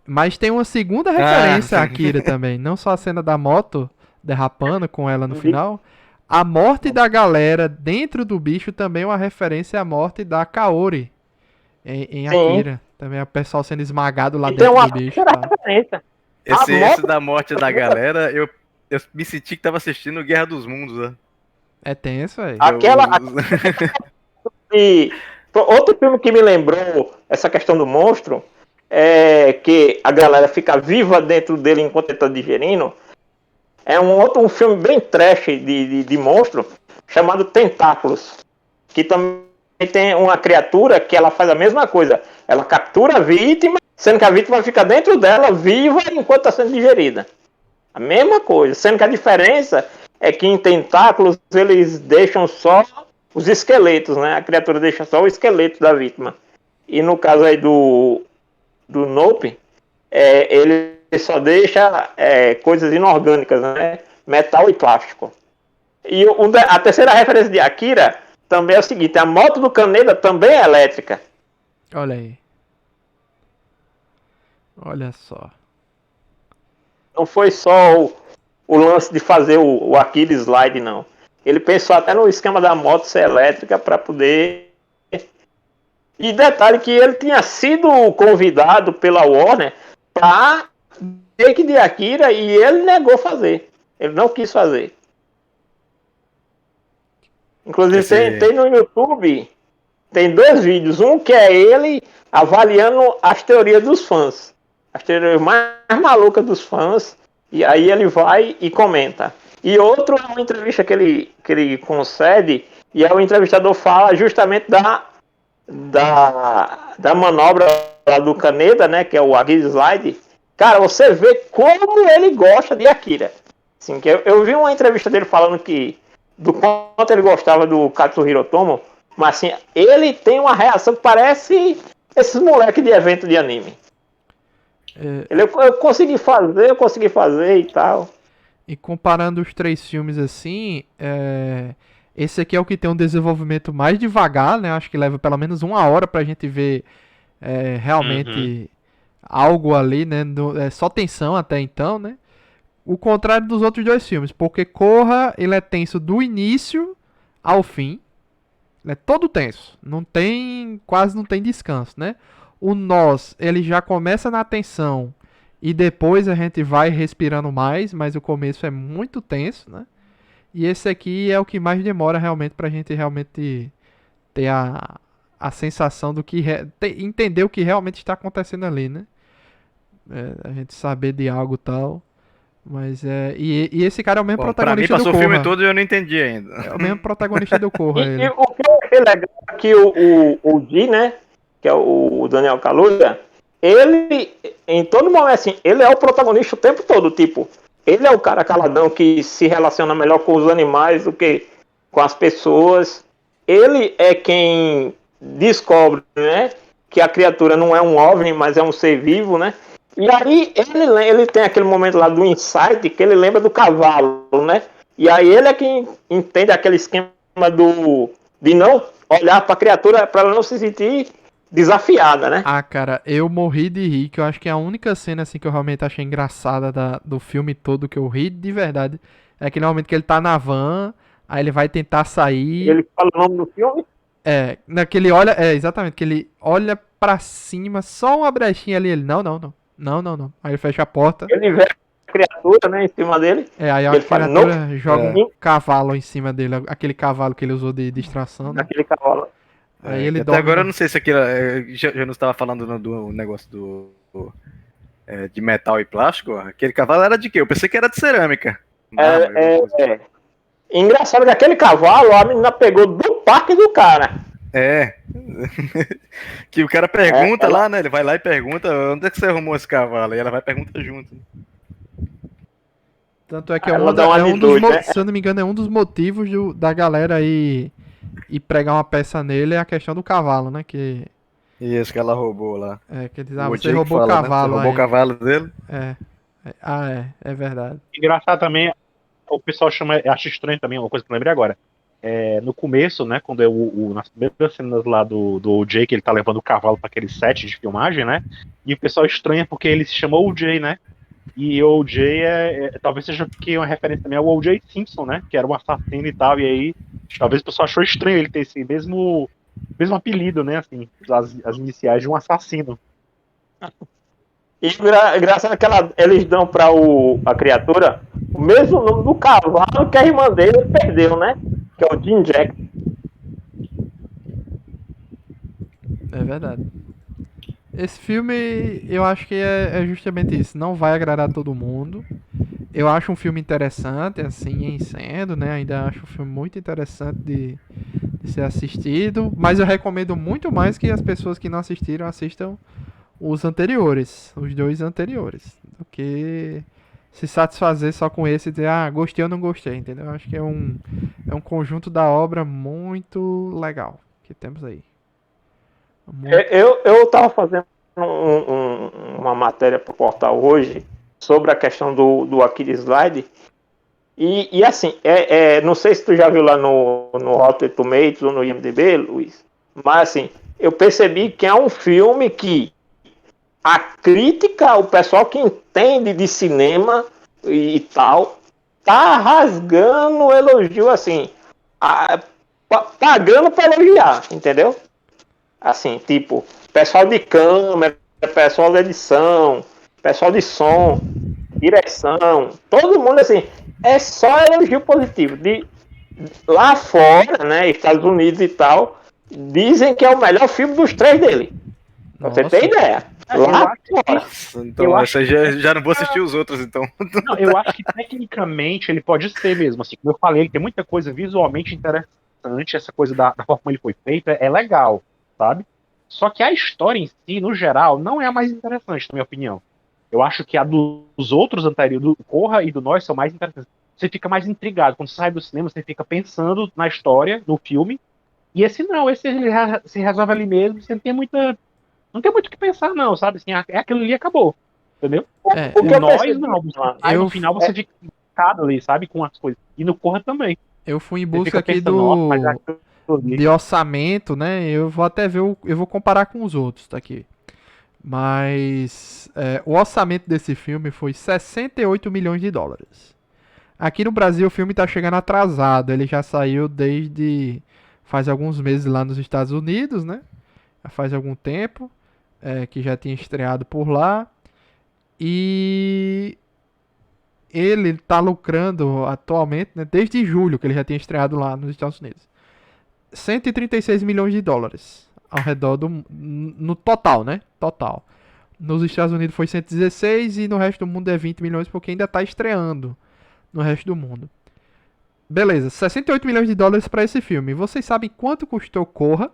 Mas tem uma segunda referência a Akira também. Não só a cena da moto derrapando com ela no final. A morte da galera dentro do bicho também é uma referência à morte da Kaori em Akira. Também é o pessoal sendo esmagado lá E tem dentro uma do bicho. terceira Tá? referência. Esse da morte da galera, eu me senti que tava assistindo Guerra dos Mundos, né? É tenso, velho. Aquela. E outro filme que me lembrou essa questão do monstro é que a galera fica viva dentro dele enquanto ele tá digerindo. É um filme bem trash de monstro chamado Tentáculos, que também tem uma criatura que ela faz a mesma coisa. Ela captura a vítima, sendo que a vítima fica dentro dela viva enquanto está sendo digerida. A mesma coisa, sendo que a diferença é que em Tentáculos eles deixam só os esqueletos, né? A criatura deixa só o esqueleto da vítima. E no caso aí do Nope, ele só deixa coisas inorgânicas, né? Metal e plástico. E a terceira referência de Akira também é o seguinte: a moto do Kaneda também é elétrica. Olha aí. Olha só. Não foi só o lance de fazer o Akira Slide, não. Ele pensou até no esquema da moto ser elétrica para poder... E detalhe que ele tinha sido convidado pela Warner para take de Akira e ele negou fazer. Ele não quis fazer. Inclusive tem no YouTube, tem 2 vídeos. Um que é ele avaliando as teorias dos fãs. As teorias mais malucas dos fãs. E aí ele vai e comenta. E outro é uma entrevista que ele concede. E aí o entrevistador fala justamente da manobra lá do Kaneda, né? Que é o Akira Slide. Cara, você vê como ele gosta de Akira. Assim, que eu vi uma entrevista dele falando do quanto ele gostava do Katsuhiro Otomo, mas assim, ele tem uma reação que parece esses moleques de evento de anime. Eu consegui fazer e tal. E comparando os 3 filmes assim, esse aqui é o que tem um desenvolvimento mais devagar, né? Acho que leva pelo menos 1 hora pra gente ver realmente algo ali, né? Só tensão até então, né? O contrário dos outros 2 filmes, porque Corra, ele é tenso do início ao fim. Ele é todo tenso. Quase não tem descanso, né? O Nós, ele já começa na tensão e depois a gente vai respirando mais, mas o começo é muito tenso, né? E esse aqui é o que mais demora realmente pra gente realmente ter a sensação do que entender o que realmente está acontecendo ali, né? A gente saber de algo e tal. Mas e esse cara é o mesmo Bom, pra mim protagonista do passou o filme Corra. todo e eu não entendi ainda. É o mesmo protagonista do Corra, E ele. o que eu achei legal é que o Di, né? Que é o Daniel Kaluuya, ele, em todo momento, assim, ele é o protagonista o tempo todo, tipo, ele é o cara caladão que se relaciona melhor com os animais do que com as pessoas. Ele é quem descobre, né? Que a criatura não é um OVNI, mas é um ser vivo, né? E aí ele tem aquele momento lá do insight que ele lembra do cavalo, né? E aí ele é quem entende aquele esquema de não olhar para a criatura para ela não se sentir desafiada, né? Ah, cara, eu morri de rir, que eu acho que a única cena assim que eu realmente achei engraçada do filme todo, que eu ri de verdade, é aquele momento que ele tá na van, aí ele vai tentar sair. Ele fala o nome do filme. Naquele olha, exatamente, que ele olha pra cima, só uma brechinha ali, ele, não, não, não, não, não, não. Aí ele fecha a porta, Ele vê a criatura, né, em cima dele. aí E a ele fala, criatura joga um não, cavalo em cima dele, aquele cavalo que ele usou de distração, né? naquele cavalo. Aí ele Até dorme. agora eu não sei se aquilo. Já não estava falando do negócio de metal e plástico. Aquele cavalo era de quê? Eu pensei que era de cerâmica. É. Engraçado que aquele cavalo, a menina pegou do parque do cara. É. Que o cara pergunta lá, né? Ele vai lá e pergunta onde é que você arrumou esse cavalo? E ela vai e pergunta junto. Tanto é que Ela dá uma é de um dos doida, né? se eu não me engano, é um dos motivos da galera aí e pregar uma peça nele é a questão do cavalo, né? Que E esse que ela roubou lá. que diz, O você Jake roubou o fala, né? cavalo Você roubou aí. o cavalo dele? É verdade. Engraçado também, o pessoal acha estranho também, uma coisa que eu lembrei agora. No começo, né, quando nas primeiras cenas lá do OJ, que ele tá levando o cavalo para aquele set de filmagem, né, e o pessoal estranha porque ele se chamou OJ, né, e o OJ talvez seja porque uma referência também ao OJ Simpson, né, que era um assassino e tal, e aí talvez o pessoal achou estranho ele ter esse mesmo apelido, né, assim, as iniciais de um assassino. E engraçado que eles dão pra a criatura o mesmo nome do cavalo que a irmã dele perdeu, né? Que é o Jim Jack. É verdade. Esse filme, eu acho que é justamente isso. Não vai agradar todo mundo. Eu acho um filme interessante, assim, em sendo, né? Ainda acho um filme muito interessante de ser assistido. Mas eu recomendo muito mais que as pessoas que não assistiram assistam os anteriores. Os dois anteriores. Do que se satisfazer só com esse e dizer, gostei ou não gostei, entendeu? Eu acho que é um conjunto da obra muito legal que temos aí. Eu tava fazendo uma matéria pro portal hoje sobre a questão do Aquiles Slide. E assim, não sei se tu já viu lá no Rotten Tomatoes ou no IMDb, Luiz, mas assim, eu percebi que é um filme que a crítica, o pessoal que entende de cinema e tal, tá rasgando elogio, assim, pagando para elogiar, entendeu? Assim, tipo, pessoal de câmera, pessoal de edição, pessoal de som, direção, todo mundo, assim, é só elogio positivo. Lá fora, né, Estados Unidos e tal, dizem que é o melhor filme dos três dele. Pra você ter ideia. Lá fora. Então, essa já não vou assistir os outros, então. Não, eu acho que tecnicamente ele pode ser mesmo. Assim, como eu falei, ele tem muita coisa visualmente interessante. Essa coisa da forma como ele foi feito é legal, sabe? Só que a história em si, no geral, não é a mais interessante, na minha opinião. Eu acho que a dos outros anteriores, do Corra e do Nós, são mais interessantes. Você fica mais intrigado. Quando você sai do cinema, você fica pensando na história, no filme. E esse não, esse ele se resolve ali mesmo. Você não tem muito o que pensar, não, sabe? Assim, é aquilo ali e acabou. Entendeu? O que O eu Nós, percebi, não. Aí no final você fica picado ali, sabe? Com as coisas. E no Corra também. Eu fui em Você busca fica aqui pensando, nossa, mas aquilo ali. de orçamento, né? Eu vou até ver, eu vou comparar com os outros, tá aqui. Mas o orçamento desse filme foi 68 milhões de dólares. Aqui no Brasil o filme tá chegando atrasado. Ele já saiu desde faz alguns meses lá nos Estados Unidos, né? Já faz algum tempo que já tinha estreado por lá. E ele tá lucrando atualmente, né, desde julho, que ele já tinha estreado lá nos Estados Unidos. 136 milhões de dólares ao redor no total, né? Total. Nos Estados Unidos foi 116 e no resto do mundo é 20 milhões porque ainda tá estreando no resto do mundo. Beleza, 68 milhões de dólares para esse filme. Vocês sabem quanto custou Corra?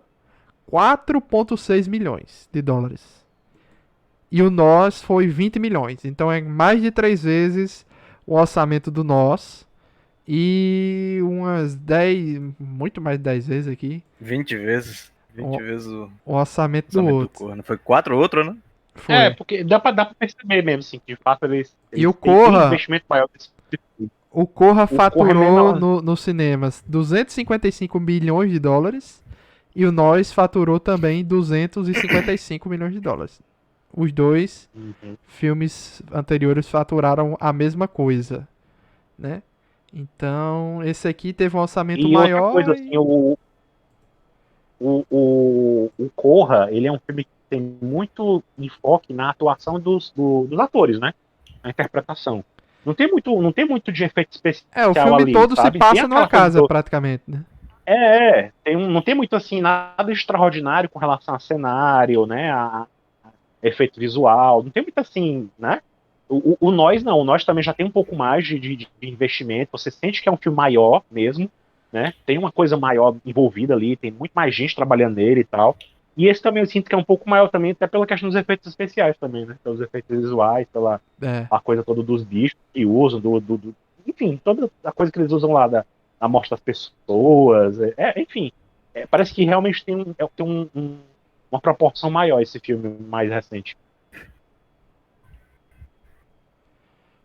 4,6 milhões de dólares. E o Nós foi 20 milhões. Então é mais de 3 vezes o orçamento do Nós. E umas 10, muito mais de 10 vezes aqui, 20 vezes. 20 vezes o o orçamento do orçamento do outro. Corra. Não foi 4 outro, né? Foi. Porque dá pra perceber mesmo, assim, que de fato E o têm um Corra, investimento maior desse tipo. o Corra Corra é faturou menor. nos cinemas 255 milhões de dólares. E o Nós faturou também 255 milhões de dólares. Os dois filmes anteriores faturaram a mesma coisa, né? Então, esse aqui teve um orçamento E maior. outra coisa, assim, o Corra, ele é um filme que tem muito enfoque na atuação dos atores, né? Na interpretação. Não tem muito de efeito especial o filme ali, todo sabe? se passa Tem numa aquela coisa casa, praticamente, né? não tem muito, assim, nada extraordinário com relação a cenário, né? A efeito visual. Não tem muito, assim, né? O Nós não. O Nós também já tem um pouco mais de investimento. Você sente que é um filme maior mesmo, né? Tem uma coisa maior envolvida ali, tem muito mais gente trabalhando nele e tal. E esse também eu sinto que é um pouco maior também, até pela questão dos efeitos especiais também, né? Pelos efeitos visuais, pela a coisa toda dos bichos que usam, enfim, toda a coisa que eles usam lá da morte das pessoas. Enfim, parece que realmente tem uma proporção maior esse filme mais recente.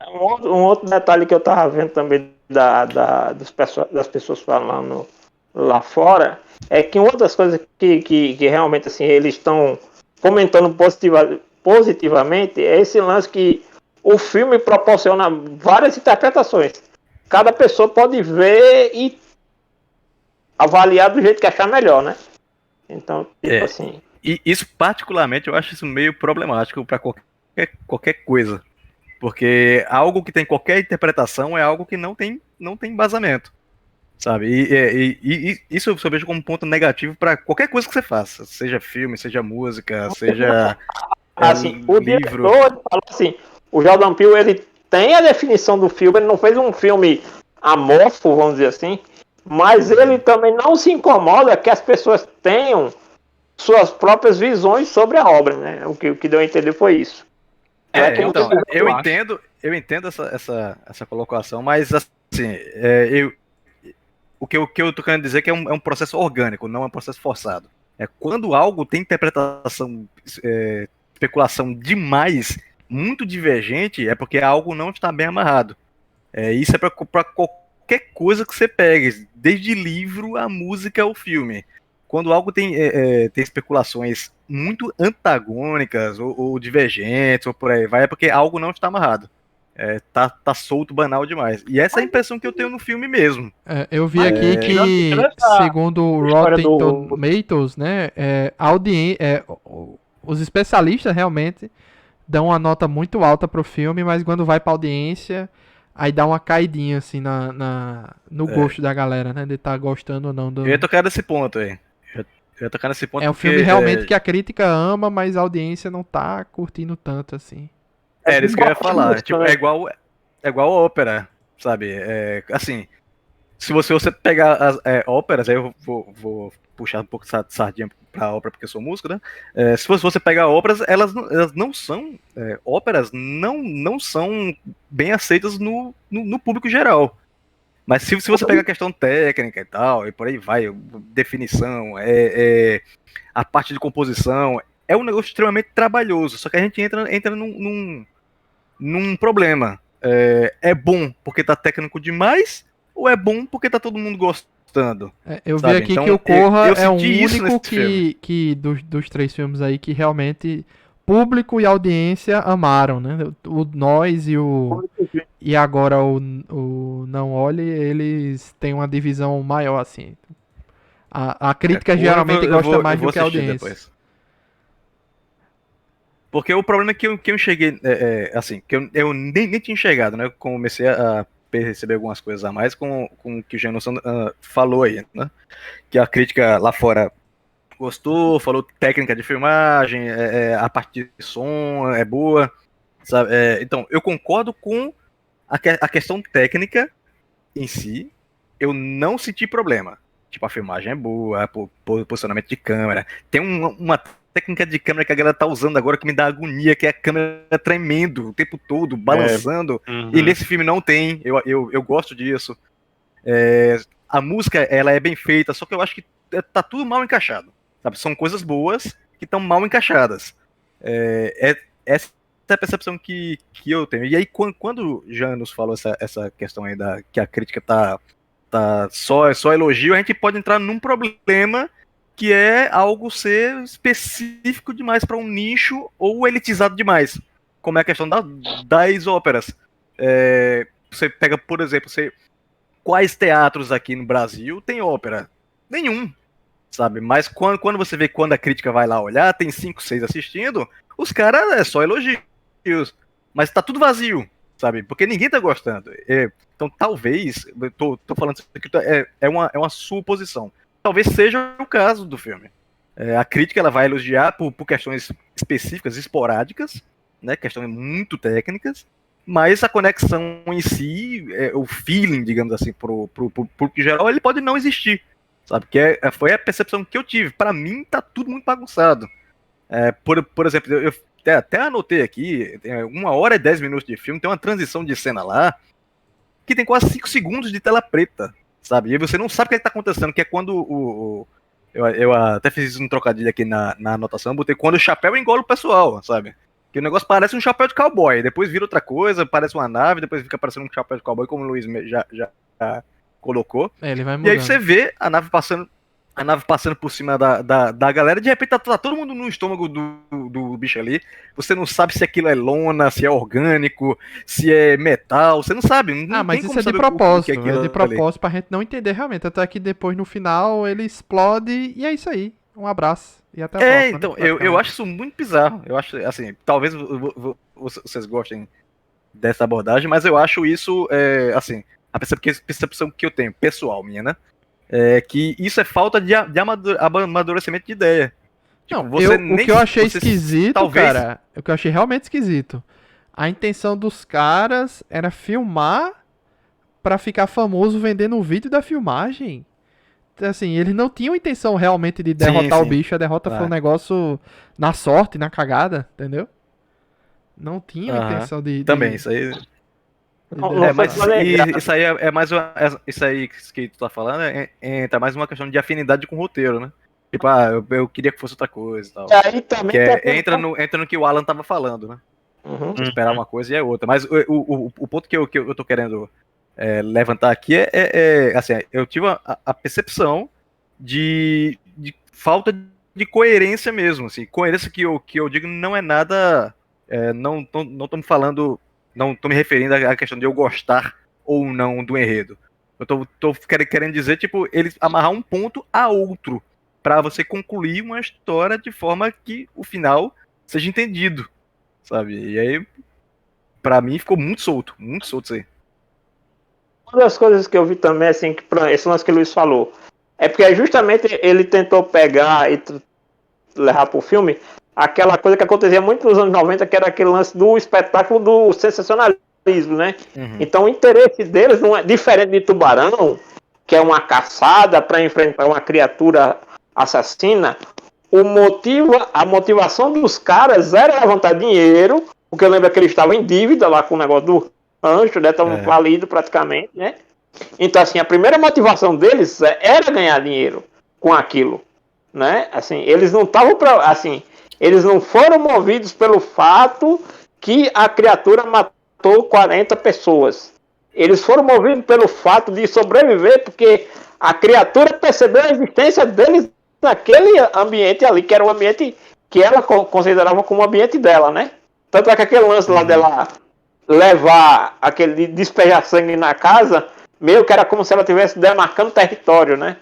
Um outro detalhe que eu tava vendo também das pessoas falando lá fora é que uma das coisas que realmente assim, eles estão comentando positivamente é esse lance que o filme proporciona várias interpretações. Cada pessoa pode ver e avaliar do jeito que achar melhor, né? Então, tipo assim... E isso, particularmente, eu acho isso meio problemático para qualquer coisa. Porque algo que tem qualquer interpretação é algo que não tem embasamento, sabe? E isso eu só vejo como um ponto negativo para qualquer coisa que você faça, seja filme, seja música, seja assim, o livro. diretor falou assim, o Jordan Peele, ele tem a definição do filme, ele não fez um filme amorfo, vamos dizer assim, mas ele também não se incomoda que as pessoas tenham suas próprias visões sobre a obra, né? O que deu a entender foi isso. Então, eu entendo essa colocação, mas assim, o que eu tô querendo dizer é que é um processo orgânico, não é um processo forçado. Quando algo tem interpretação, especulação demais, muito divergente, é porque algo não está bem amarrado. Isso é para qualquer coisa que você pegue, desde livro, a música, ao filme. Quando algo tem especulações muito antagônicas ou divergentes, ou por aí vai, é porque algo não está amarrado. Tá solto, banal demais. E essa é a impressão que eu tenho no filme mesmo. Eu vi aqui que, segundo o Rotten Tomatoes, né, os especialistas realmente dão uma nota muito alta pro filme, mas quando vai pra audiência, aí dá uma caidinha assim no gosto da galera, né, de estar gostando ou não. Eu ia tocar nesse ponto aí. É um filme realmente que a crítica ama, mas a audiência não tá curtindo tanto assim. É isso que eu ia falar. Tipo, é igual a ópera, sabe? Assim, se você pegar as óperas, aí eu vou puxar um pouco de sardinha pra ópera porque eu sou músico, né? Se você pegar óperas, elas não são... óperas não são bem aceitas no público geral. Mas se você pegar a questão técnica e tal, e por aí vai, definição, a parte de composição, é um negócio extremamente trabalhoso. Só que a gente entra num problema. É bom porque tá técnico demais, ou é bom porque tá todo mundo gostando? Eu sabe? vi aqui Então, que o Corra é o isso único que dos três filmes aí que realmente público e audiência amaram, né? O Nós e agora o Não Olhe, eles têm uma divisão maior, assim. A crítica geralmente gosta mais do que a audiência. Depois. Porque o problema é que eu enxerguei, assim, que eu nem tinha enxergado, né? Comecei a perceber algumas coisas a mais com o que o Janusson falou aí, né? Que a crítica lá fora gostou, falou técnica de filmagem, a parte de som é boa, sabe? Então, eu concordo com a questão técnica em si, eu não senti problema. Tipo, a filmagem é boa, posicionamento de câmera. Tem uma técnica de câmera que a galera tá usando agora que me dá agonia, que é a câmera tremendo o tempo todo, balançando. E nesse filme não tem, eu gosto disso. A música, ela é bem feita, só que eu acho que tá tudo mal encaixado. Sabe? São coisas boas que estão mal encaixadas. Essa é a percepção que eu tenho. E aí, quando o Janus falou essa questão aí que a crítica tá só elogio, a gente pode entrar num problema que é algo ser específico demais para um nicho ou elitizado demais, como é a questão das óperas. Você pega, por exemplo, quais teatros aqui no Brasil tem ópera? Nenhum, sabe? Mas quando você vê quando a crítica vai lá olhar, tem 5, 6 assistindo, os caras é só elogios, mas tá tudo vazio, sabe? Porque ninguém tá gostando. Então talvez, eu tô falando isso aqui, é uma suposição. Talvez seja o caso do filme. A crítica ela vai elogiar por questões específicas, esporádicas, né? Questões muito técnicas, mas a conexão em si, o feeling, digamos assim, pro público geral, ele pode não existir, sabe? Que foi a percepção que eu tive. Para mim, tá tudo muito bagunçado. Por exemplo, eu até anotei aqui, 1h10 de filme, tem uma transição de cena lá, que tem quase 5 segundos de tela preta, sabe? E você não sabe o que está acontecendo, que é quando eu até fiz um trocadilho aqui na anotação, eu botei quando o chapéu engole o pessoal, sabe? Que o negócio parece um chapéu de cowboy, depois vira outra coisa, parece uma nave, depois fica parecendo um chapéu de cowboy, como o Luiz já colocou. Ele vai E mudando. aí você vê a nave passando por cima da galera, de repente tá todo mundo no estômago do bicho ali. Você não sabe se aquilo é lona, se é orgânico, se é metal, você não sabe. Não mas tem isso como é de saber propósito, o que é aquilo de ali. propósito pra gente não entender realmente. Até que depois no final ele explode e é isso aí. Um abraço e até a próxima. Então, né? eu acho isso muito bizarro. Eu acho, assim, talvez vocês gostem dessa abordagem, mas eu acho isso, assim, a percepção que eu tenho, pessoal minha, né? Que isso é falta de amadurecimento de ideia. Não, Tipo, o que eu achei esquisito, talvez... cara, o que eu achei realmente esquisito, a intenção dos caras era filmar pra ficar famoso vendendo o vídeo da filmagem. Assim, eles não tinham intenção realmente de derrotar o bicho, a derrota foi um negócio na sorte, na cagada, entendeu? Não tinham intenção de... Também, isso aí... Mas isso aí é mais isso aí que tu tá falando entra mais uma questão de afinidade com o roteiro, né? Tipo, eu queria que fosse outra coisa e tal. aí também entra no que o Alan tava falando, né? Esperar uma coisa e é outra. Mas o ponto que eu tô querendo levantar aqui assim, eu tive a percepção de falta de coerência mesmo, assim. Coerência que eu digo não é nada... não tô me falando... Não tô me referindo à questão de eu gostar ou não do enredo. Eu tô querendo dizer, tipo, eles amarrar um ponto a outro pra você concluir uma história de forma que o final seja entendido, sabe? E aí, pra mim, ficou muito solto isso aí. Uma das coisas que eu vi também, assim, que esse lance que o Luiz falou, é porque justamente ele tentou pegar e levar pro filme aquela coisa que acontecia muito nos anos 90, que era aquele lance do espetáculo do sensacionalismo, né? Então o interesse deles não é diferente de Tubarão, que é uma caçada para enfrentar uma criatura assassina. A motivação dos caras era levantar dinheiro, porque eu lembro que eles estavam em dívida lá com o negócio do rancho, né? Estavam falidos praticamente, né? Então, assim, a primeira motivação deles era ganhar dinheiro com aquilo, né? Assim, eles não estavam eles não foram movidos pelo fato que a criatura matou 40 pessoas. Eles foram movidos pelo fato de sobreviver, porque a criatura percebeu a existência deles naquele ambiente ali, que era um ambiente que ela considerava como o ambiente dela, né? Tanto é que aquele lance lá dela levar aquele despejar sangue na casa, meio que era como se ela estivesse demarcando território, né?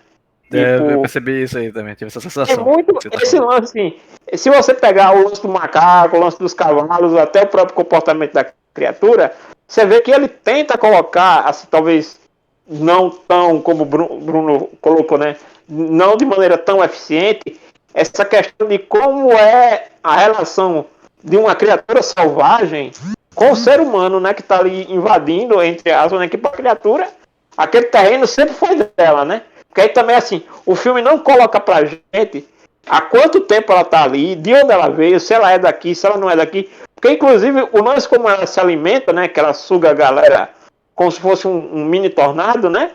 Eu percebi isso aí também, tive essa sensação. É muito Você tá esse falando. lance, assim, se você pegar o lance do macaco, o lance dos cavalos, até o próprio comportamento da criatura, você vê que ele tenta colocar, assim, talvez não tão como o Bruno colocou, né? Não de maneira tão eficiente, essa questão de como é a relação de uma criatura selvagem com o ser humano, né? Que está ali invadindo, entre aspas, né? Que para a criatura, aquele terreno sempre foi dela, né? Porque aí também, assim, o filme não coloca pra gente há quanto tempo ela tá ali, de onde ela veio, se ela é daqui, se ela não é daqui. Porque, inclusive, o lance como ela se alimenta, né? Que ela suga a galera como se fosse um mini tornado, né?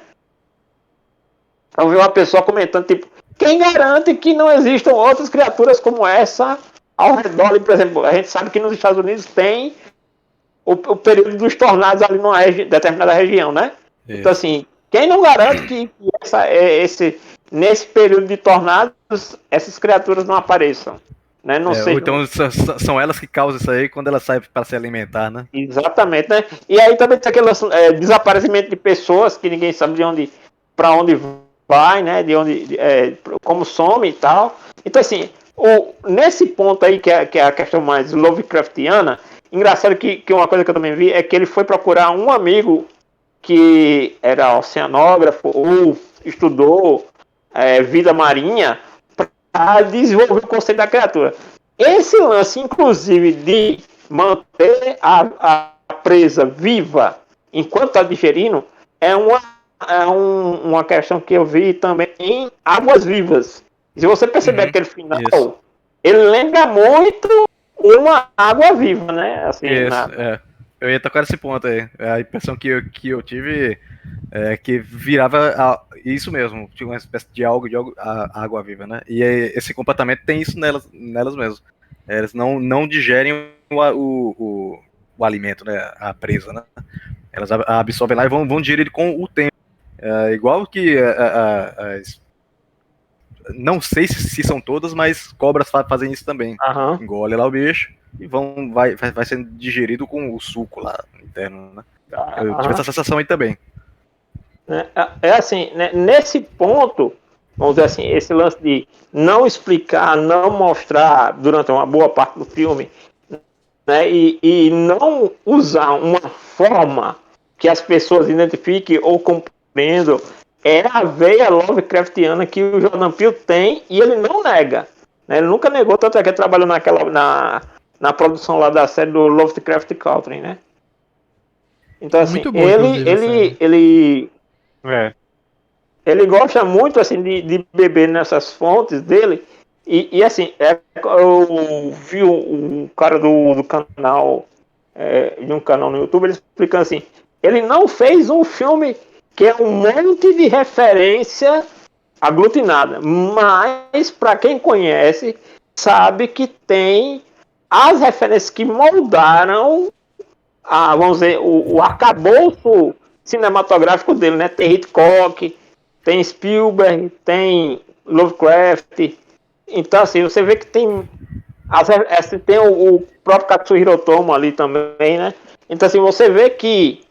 Eu vi uma pessoa comentando, tipo, quem garante que não existam outras criaturas como essa ao redor? Por exemplo, a gente sabe que nos Estados Unidos tem o período dos tornados ali numa determinada região, né? Isso. Então, assim, quem não garante que nesse período de tornados essas criaturas não apareçam? Né? Não sei. Ou então são elas que causam isso aí quando elas saem para se alimentar, né? Exatamente, né? E aí também tem aquele desaparecimento de pessoas que ninguém sabe de onde, para onde vai, né? De onde, como some e tal. Então, assim, nesse ponto aí que é a questão mais Lovecraftiana, engraçado que uma coisa que eu também vi é que ele foi procurar um amigo que era oceanógrafo ou estudou vida marinha para desenvolver o conceito da criatura. Esse lance, inclusive, de manter a presa viva enquanto está digerindo, é uma questão que eu vi também em Águas Vivas. Se você perceber aquele final, Isso. ele lembra muito uma água viva, né? Assim, Isso, eu ia tocar nesse ponto aí. A impressão que eu tive é que virava isso mesmo, tinha uma espécie de água viva, né? E esse comportamento tem isso nelas mesmo. Elas não digerem o alimento, né? A presa, né? Elas absorvem lá e vão digerir com o tempo. Igual que não sei se são todas, mas cobras fazem isso também. Uhum. Engole lá o bicho e vai sendo digerido com o suco lá interno, né? Eu tive essa sensação aí também. Assim, né, nesse ponto, vamos dizer assim, esse lance de não explicar, não mostrar durante uma boa parte do filme, né, e não usar uma forma que as pessoas identifiquem ou compreendam, é a veia Lovecraftiana que o Jordan Peele tem e ele não nega. Né, ele nunca negou, tanto é que ele trabalhou na produção lá da série do Lovecraft Country, né? Então, assim, Muito bom, inclusive, ele gosta muito assim de beber nessas fontes dele e assim, eu vi um cara do canal de um canal no YouTube, ele explicando assim, ele não fez um filme que é um monte de referência aglutinada, mas para quem conhece sabe que tem as referências que moldaram vamos dizer, o arcabouço cinematográfico dele, né? Tem Hitchcock, tem Spielberg, tem Lovecraft. Então, assim, você vê que tem tem o próprio Katsuhiro Otomo ali também, né? Então, assim, você vê que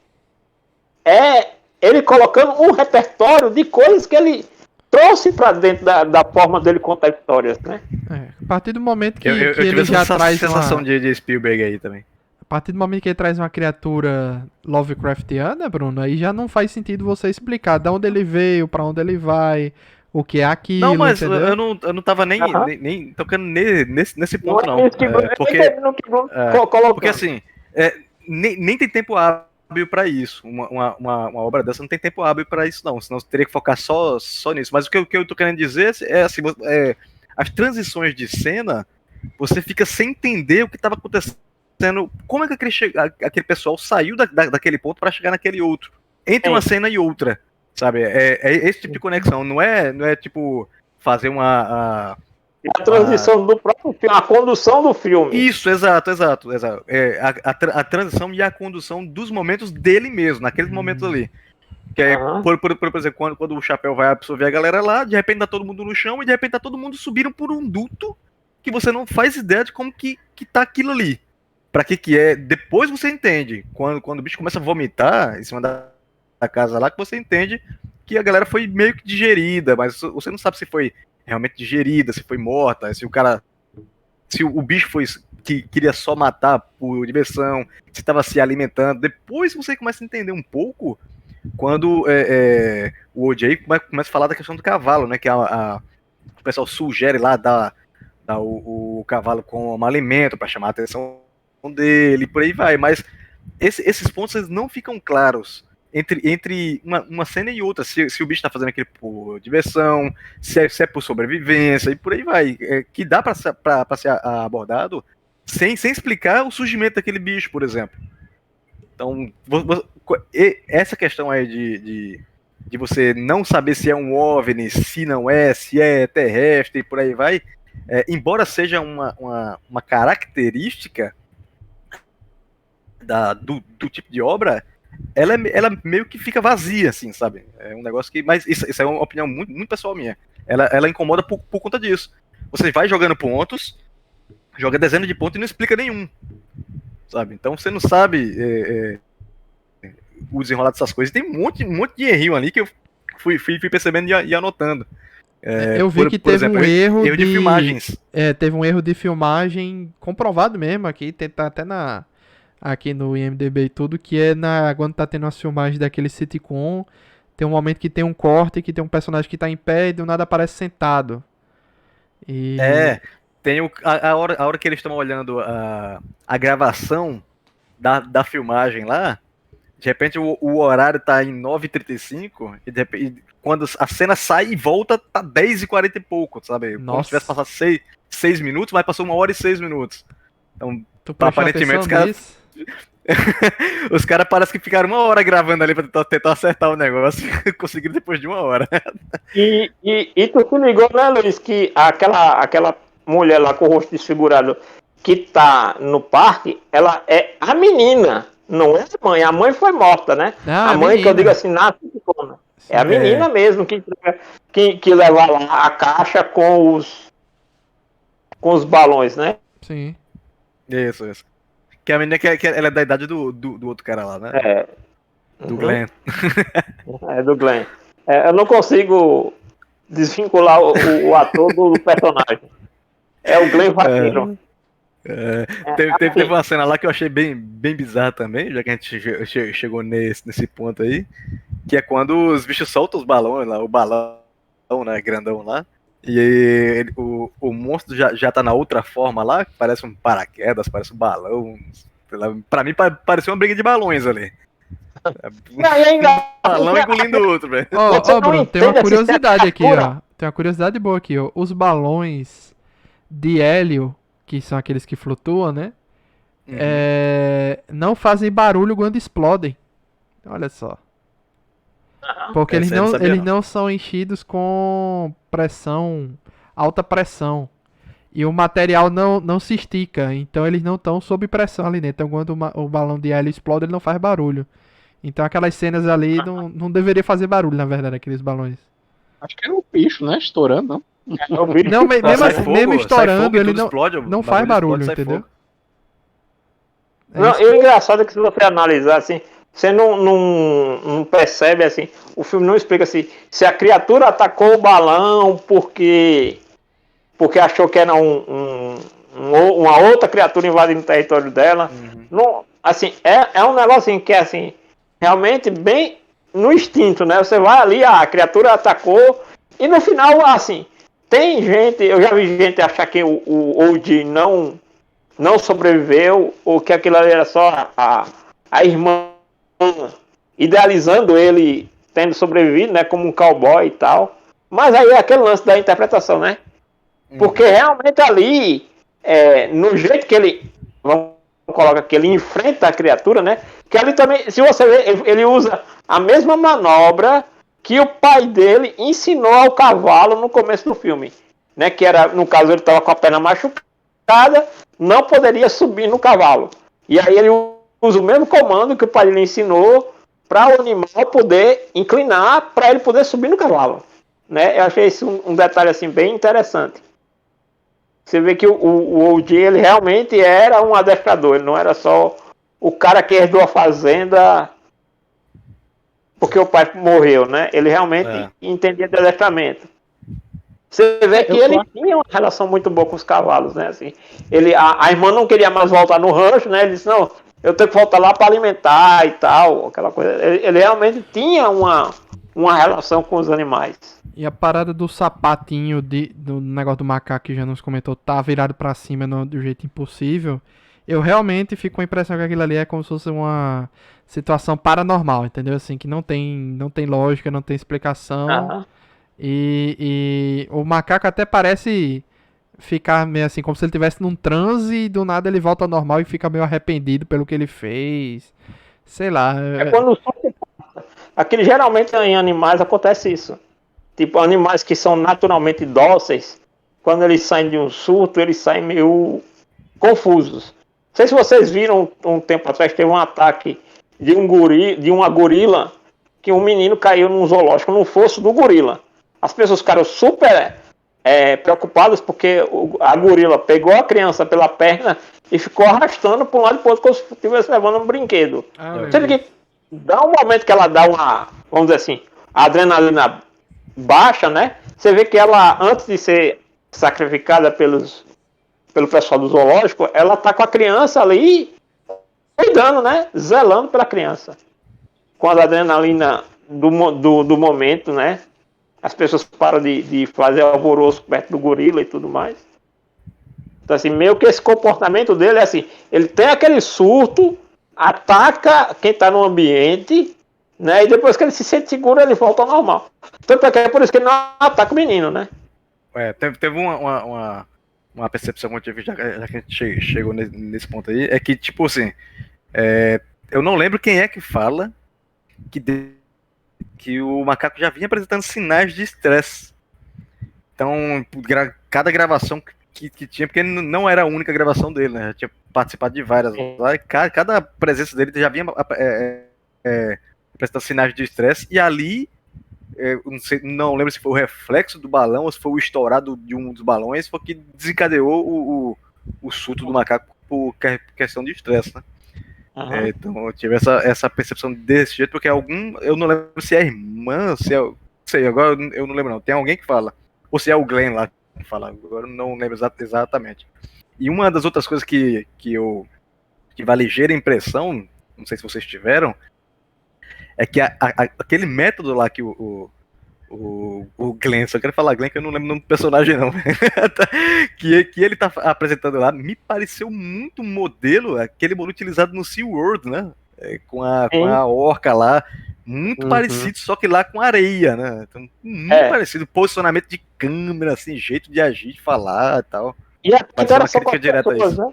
ele colocando um repertório de coisas que ele trouxe para dentro da forma dele contar histórias, né? A partir do momento que eu ele tive já essa traz sensação de Spielberg aí também. A partir do momento que ele traz uma criatura Lovecraftiana, Bruno, aí já não faz sentido você explicar de onde ele veio, pra onde ele vai, o que é aquilo, não, mas entendeu? eu não tava nem tocando nesse ponto, não. Porque assim, nem tem tempo hábil pra isso. Uma obra dessa não tem tempo hábil pra isso, não. Senão você teria que focar só nisso. Mas o que eu tô querendo dizer é assim, as transições de cena, você fica sem entender o que tava acontecendo. Como é que aquele pessoal saiu daquele ponto para chegar naquele outro, entre uma cena e outra, sabe? É esse tipo de conexão, não é tipo fazer a transição do próprio filme, a condução do filme. Isso, exato. A transição e a condução dos momentos dele mesmo, naqueles momentos ali. Que é, por exemplo, quando o Chapéu vai absorver a galera lá, de repente tá todo mundo no chão e de repente tá todo mundo subindo por um duto que você não faz ideia de como que tá aquilo ali. Pra que é, depois você entende, quando o bicho começa a vomitar em cima da casa lá, que você entende que a galera foi meio que digerida, mas você não sabe se foi realmente digerida, se foi morta, se o bicho foi que queria só matar por diversão, se estava se alimentando. Depois você começa a entender um pouco quando o O.J. começa a falar da questão do cavalo, né? Que o pessoal sugere lá dar o cavalo como alimento para chamar a atenção dele, por aí vai. Mas esses pontos eles não ficam claros entre uma cena e outra, se o bicho está fazendo aquilo por diversão, se é por sobrevivência, e por aí vai. Que dá para ser abordado sem explicar o surgimento daquele bicho, por exemplo. Então, essa questão aí de você não saber se é um OVNI, se não é, se é terrestre, e por aí vai, embora seja uma característica do tipo de obra, ela meio que fica vazia, assim, sabe? É um negócio que... Mas isso é uma opinião muito, muito pessoal minha. Ela incomoda por conta disso. Você vai jogando pontos, joga dezenas de pontos e não explica nenhum, sabe? Então você não sabe o desenrolar dessas coisas. Tem um monte de errinho ali que eu fui percebendo e anotando. Eu vi que teve exemplo, um erro de filmagens. Teve um erro de filmagem comprovado mesmo aqui, tá até aqui no IMDb e tudo, que é quando tá tendo as filmagens daquele sitcom, tem um momento que tem um corte, que tem um personagem que tá em pé e do nada aparece sentado. Tem a hora que eles estão olhando a gravação da filmagem lá, de repente o horário tá em 9h35 e de repente, quando a cena sai e volta, tá 10h40 e pouco, sabe? Nossa. Como se tivesse passado 6 minutos, vai passar 1h e 6 minutos. Então, aparentemente os caras... os caras parecem que ficaram 1 hora gravando ali pra tentar acertar o negócio e conseguiram depois de 1 hora. E tu se ligou, né, Luiz, que aquela mulher lá com o rosto desfigurado que tá no parque, ela é a menina, não é a mãe. A mãe foi morta, né? A mãe, menina. Que eu digo assim, na sitcom. É a menina mesmo que leva lá a caixa com os balões, né? Sim. Isso. Que a menina que ela é da idade do outro cara lá, né? Do Glenn. Do Glenn. Eu não consigo desvincular o ator do personagem. É o Glenn Vaqueiro. Teve uma cena lá que eu achei bem bizarra também, já que a gente chegou nesse ponto aí, que é quando os bichos soltam os balões lá, o balão, né, grandão lá, e o monstro já tá na outra forma lá, que parece um paraquedas, parece um balão. Pra mim parecia uma briga de balões ali. Um balão engolindo o outro, velho. Ó, Bruno, tem uma curiosidade aqui, ó. Tem uma curiosidade boa aqui, ó. Os balões de hélio, que são aqueles que flutuam, né? Uhum. Não fazem barulho quando explodem. Olha só. Porque eles não são enchidos com alta pressão. E o material não se estica. Então eles não estão sob pressão ali dentro. Então quando o balão de hélio explode, ele não faz barulho. Então aquelas cenas ali não deveria fazer barulho, na verdade, aqueles balões. Acho que é o bicho, né? Estourando, não? Não, mesmo estourando, ele não faz barulho, entendeu? E o engraçado é que se você analisar assim, você não percebe assim, o filme não explica assim, se a criatura atacou o balão porque achou que era uma outra criatura invadindo o território dela. Uhum. Não, assim, é um negócio assim, que é assim, realmente bem no instinto, né? Você vai ali, a criatura atacou e no final, assim, tem gente, eu já vi gente achar que o O.J. não sobreviveu, ou que aquilo ali era só a irmã idealizando ele tendo sobrevivido, né, como um cowboy e tal. Mas aí é aquele lance da interpretação, né? Porque realmente ali, no jeito que ele, vamos colocar que ele enfrenta a criatura, né? Que ali também, se você ver, ele usa a mesma manobra que o pai dele ensinou ao cavalo no começo do filme, né? Que era, no caso, ele estava com a perna machucada, não poderia subir no cavalo. E aí ele usa o mesmo comando que o pai dele ensinou para o animal poder inclinar, para ele poder subir no cavalo, né? Eu achei isso um detalhe assim bem interessante. Você vê que o O.J. ele realmente era um adestrador, ele não era só o cara que herdou a fazenda porque o pai morreu, né? Ele realmente entendia de adestramento. Você vê que ele tinha uma relação muito boa com os cavalos, né? Assim, a irmã não queria mais voltar no rancho, né? Ele disse, não, eu tenho que voltar lá para alimentar e tal, aquela coisa. Ele realmente tinha uma relação com os animais. E a parada do sapatinho do negócio do macaco que já nos comentou, tá virado pra cima do jeito impossível. Eu realmente fico com a impressão que aquilo ali é como se fosse uma situação paranormal, entendeu? Assim, que não tem lógica, não tem explicação. E o macaco até parece ficar meio assim, como se ele estivesse num transe e do nada ele volta ao normal e fica meio arrependido pelo que ele fez. Sei lá. É quando o surto passa. Aqui, geralmente em animais acontece isso. Tipo, animais que são naturalmente dóceis, quando eles saem de um surto, eles saem meio confusos. Não sei se vocês viram um tempo atrás, teve um ataque de uma gorila, que um menino caiu num zoológico, no fosso do gorila. As pessoas ficaram super preocupadas porque a gorila pegou a criança pela perna e ficou arrastando para um lado e para o outro como se estivesse levando um brinquedo. Você vê que dá um momento que ela dá uma, vamos dizer assim, a adrenalina baixa, né? Você vê que ela, antes de ser sacrificada pelo pessoal do zoológico, ela tá com a criança ali cuidando, né? Zelando pela criança. Com a adrenalina do momento, né? As pessoas param de fazer alvoroço perto do gorila e tudo mais. Então, assim, meio que esse comportamento dele é assim, ele tem aquele surto, ataca quem tá no ambiente, né? E depois que ele se sente seguro, ele volta ao normal. Tanto é que é por isso que ele não ataca o menino, né? Teve uma percepção que eu tive, já que a gente chegou nesse ponto aí, é que, tipo assim, eu não lembro quem é que fala que o macaco já vinha apresentando sinais de estresse. Então, cada gravação que tinha, porque não era a única gravação dele, né? Já tinha participado de várias. Lá, cada presença dele já vinha apresentando sinais de estresse, e ali, não lembro se foi o reflexo do balão ou se foi o estourado de um dos balões, foi que desencadeou o surto do macaco por questão de estresse, né? Então eu tive essa percepção desse jeito, porque eu não lembro se é a irmã, sei, agora eu não lembro não, tem alguém que fala, ou se é o Glenn lá que fala, agora eu não lembro exatamente. E uma das outras coisas que tive a ligeira impressão, não sei se vocês tiveram, é que aquele método lá que o Glenn, só quero falar Glenn que eu não lembro o nome do personagem não, que ele tá apresentando lá, me pareceu muito modelo, aquele modelo utilizado no SeaWorld, né? Com a orca lá, muito parecido, só que lá com areia, né? Então, muito parecido, posicionamento de câmera, assim, jeito de agir, de falar e tal. E a interação com as pessoas, né?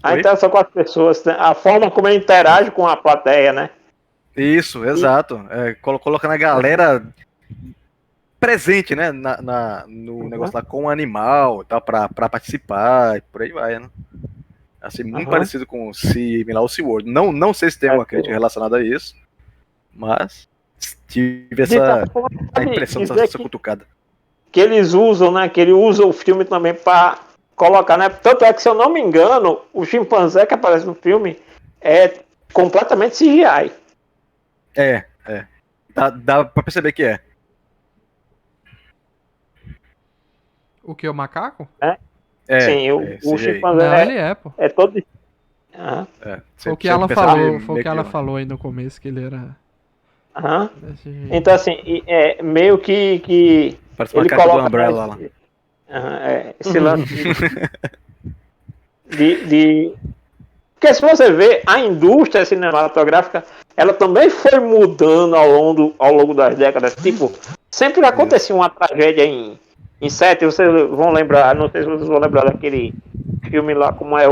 A interação com as pessoas, né? A forma como ele interage com a plateia, né? Isso, exato. Colocando a galera presente, né, no negócio lá com o animal, tal, pra participar e por aí vai, né? Assim, muito parecido com similar ao SeaWorld. Não sei se tem alguma crítica relacionada a isso, mas tive a impressão dessa cutucada. Que eles usam, né, que ele usa o filme também pra colocar, né? Tanto é que, se eu não me engano, o chimpanzé que aparece no filme é completamente CGI. Dá pra perceber que é. O que, o macaco? Sim, o chimpanzé não, ele é, pô. É todo... Foi o que ela falou, falou aí no começo, que ele era... Então, assim, meio que parece uma caixa do Umbrella lá. Esse lance de... Porque se você vê, a indústria cinematográfica, ela também foi mudando ao longo das décadas. Tipo, sempre acontecia uma tragédia em set. Vocês vão lembrar, não sei se vocês vão lembrar daquele filme lá, como é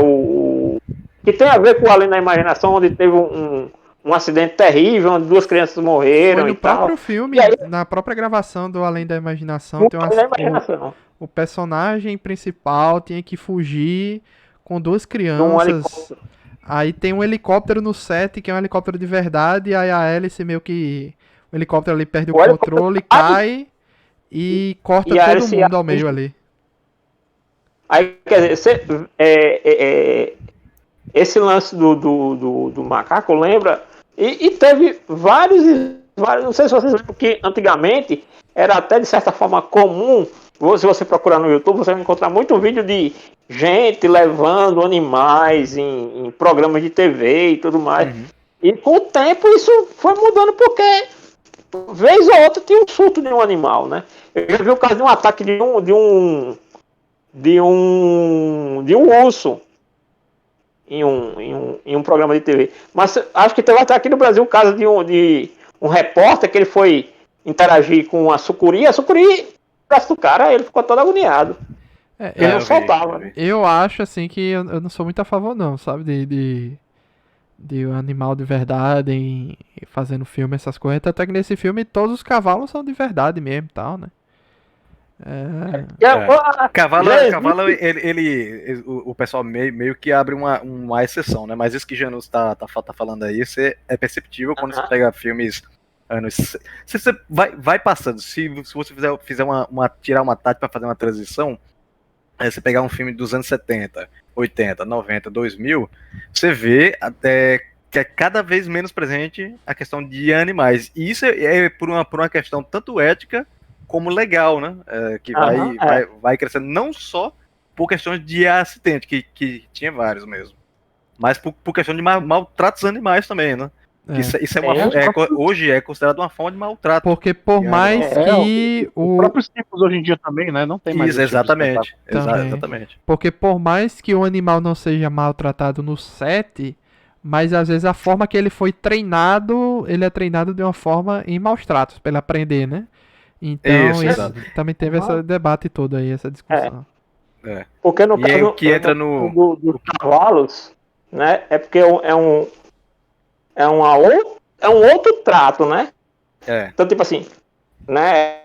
que tem a ver com Além da Imaginação, onde teve um acidente terrível, onde 2 crianças morreram. Foi no próprio filme, aí, na própria gravação do Além da Imaginação, tem o personagem principal tinha que fugir com 2 crianças. Aí tem um helicóptero no set, que é um helicóptero de verdade, e aí a hélice meio que... O helicóptero ali perde o controle, cai e corta todo mundo ao meio ali. Aí, quer dizer, esse lance do macaco lembra E teve vários, não sei se vocês lembram que antigamente era até de certa forma comum, se você procurar no YouTube, você vai encontrar muito vídeo de gente levando animais em programas de TV e tudo mais. E com o tempo isso foi mudando porque vez ou outra tinha um surto de um animal, né? Eu já vi o caso de um ataque de um urso em um programa de TV. Mas acho que teve até aqui no Brasil o caso de um repórter que ele foi interagir com a sucuri o braço do cara, ele ficou todo agoniado. Ele não soltava, né? Eu acho assim que eu não sou muito a favor não, sabe, de um animal de verdade fazendo filme, essas coisas. Até que nesse filme todos os cavalos são de verdade mesmo e tal, né? Cavalo, o pessoal meio que abre uma exceção, né? Mas isso que Janus tá falando aí, é perceptível quando você pega filmes anos. Se você vai passando, se você fizer tirar uma tática para fazer uma transição, você pegar um filme dos anos 70, 80, 90, 2000, você vê até que é cada vez menos presente a questão de animais. E isso é por uma questão tanto ética como legal, né? Que vai crescendo não só por questões de acidente, que tinha vários mesmo, mas por questão de maltratos animais também, né? Isso hoje é considerado uma forma de maltrato. Porque por mais que os próprios tipos hoje em dia também, né? Não tem mais isso, exatamente. Porque por mais que o animal não seja maltratado no set, mas às vezes a forma que ele foi treinado, ele é treinado de uma forma em maus tratos, para ele aprender, né? Então isso também teve esse debate todo aí, essa discussão. Porque no caso que entra dos cavalos, né? É porque é um outro trato, né? Então, tipo assim, né?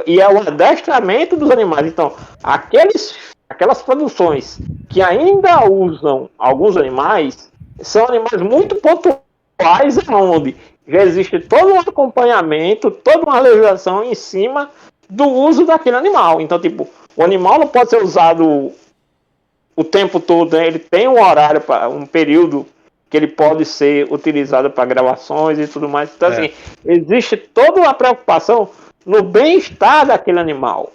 E é o adestramento dos animais. Então, aquelas produções que ainda usam alguns animais são animais muito pontuais, onde já existe todo um acompanhamento, toda uma legislação em cima do uso daquele animal. Então, tipo, o animal não pode ser usado o tempo todo, né? Ele tem um horário, um período que ele pode ser utilizado para gravações e tudo mais. Então, assim, existe toda uma preocupação no bem-estar daquele animal.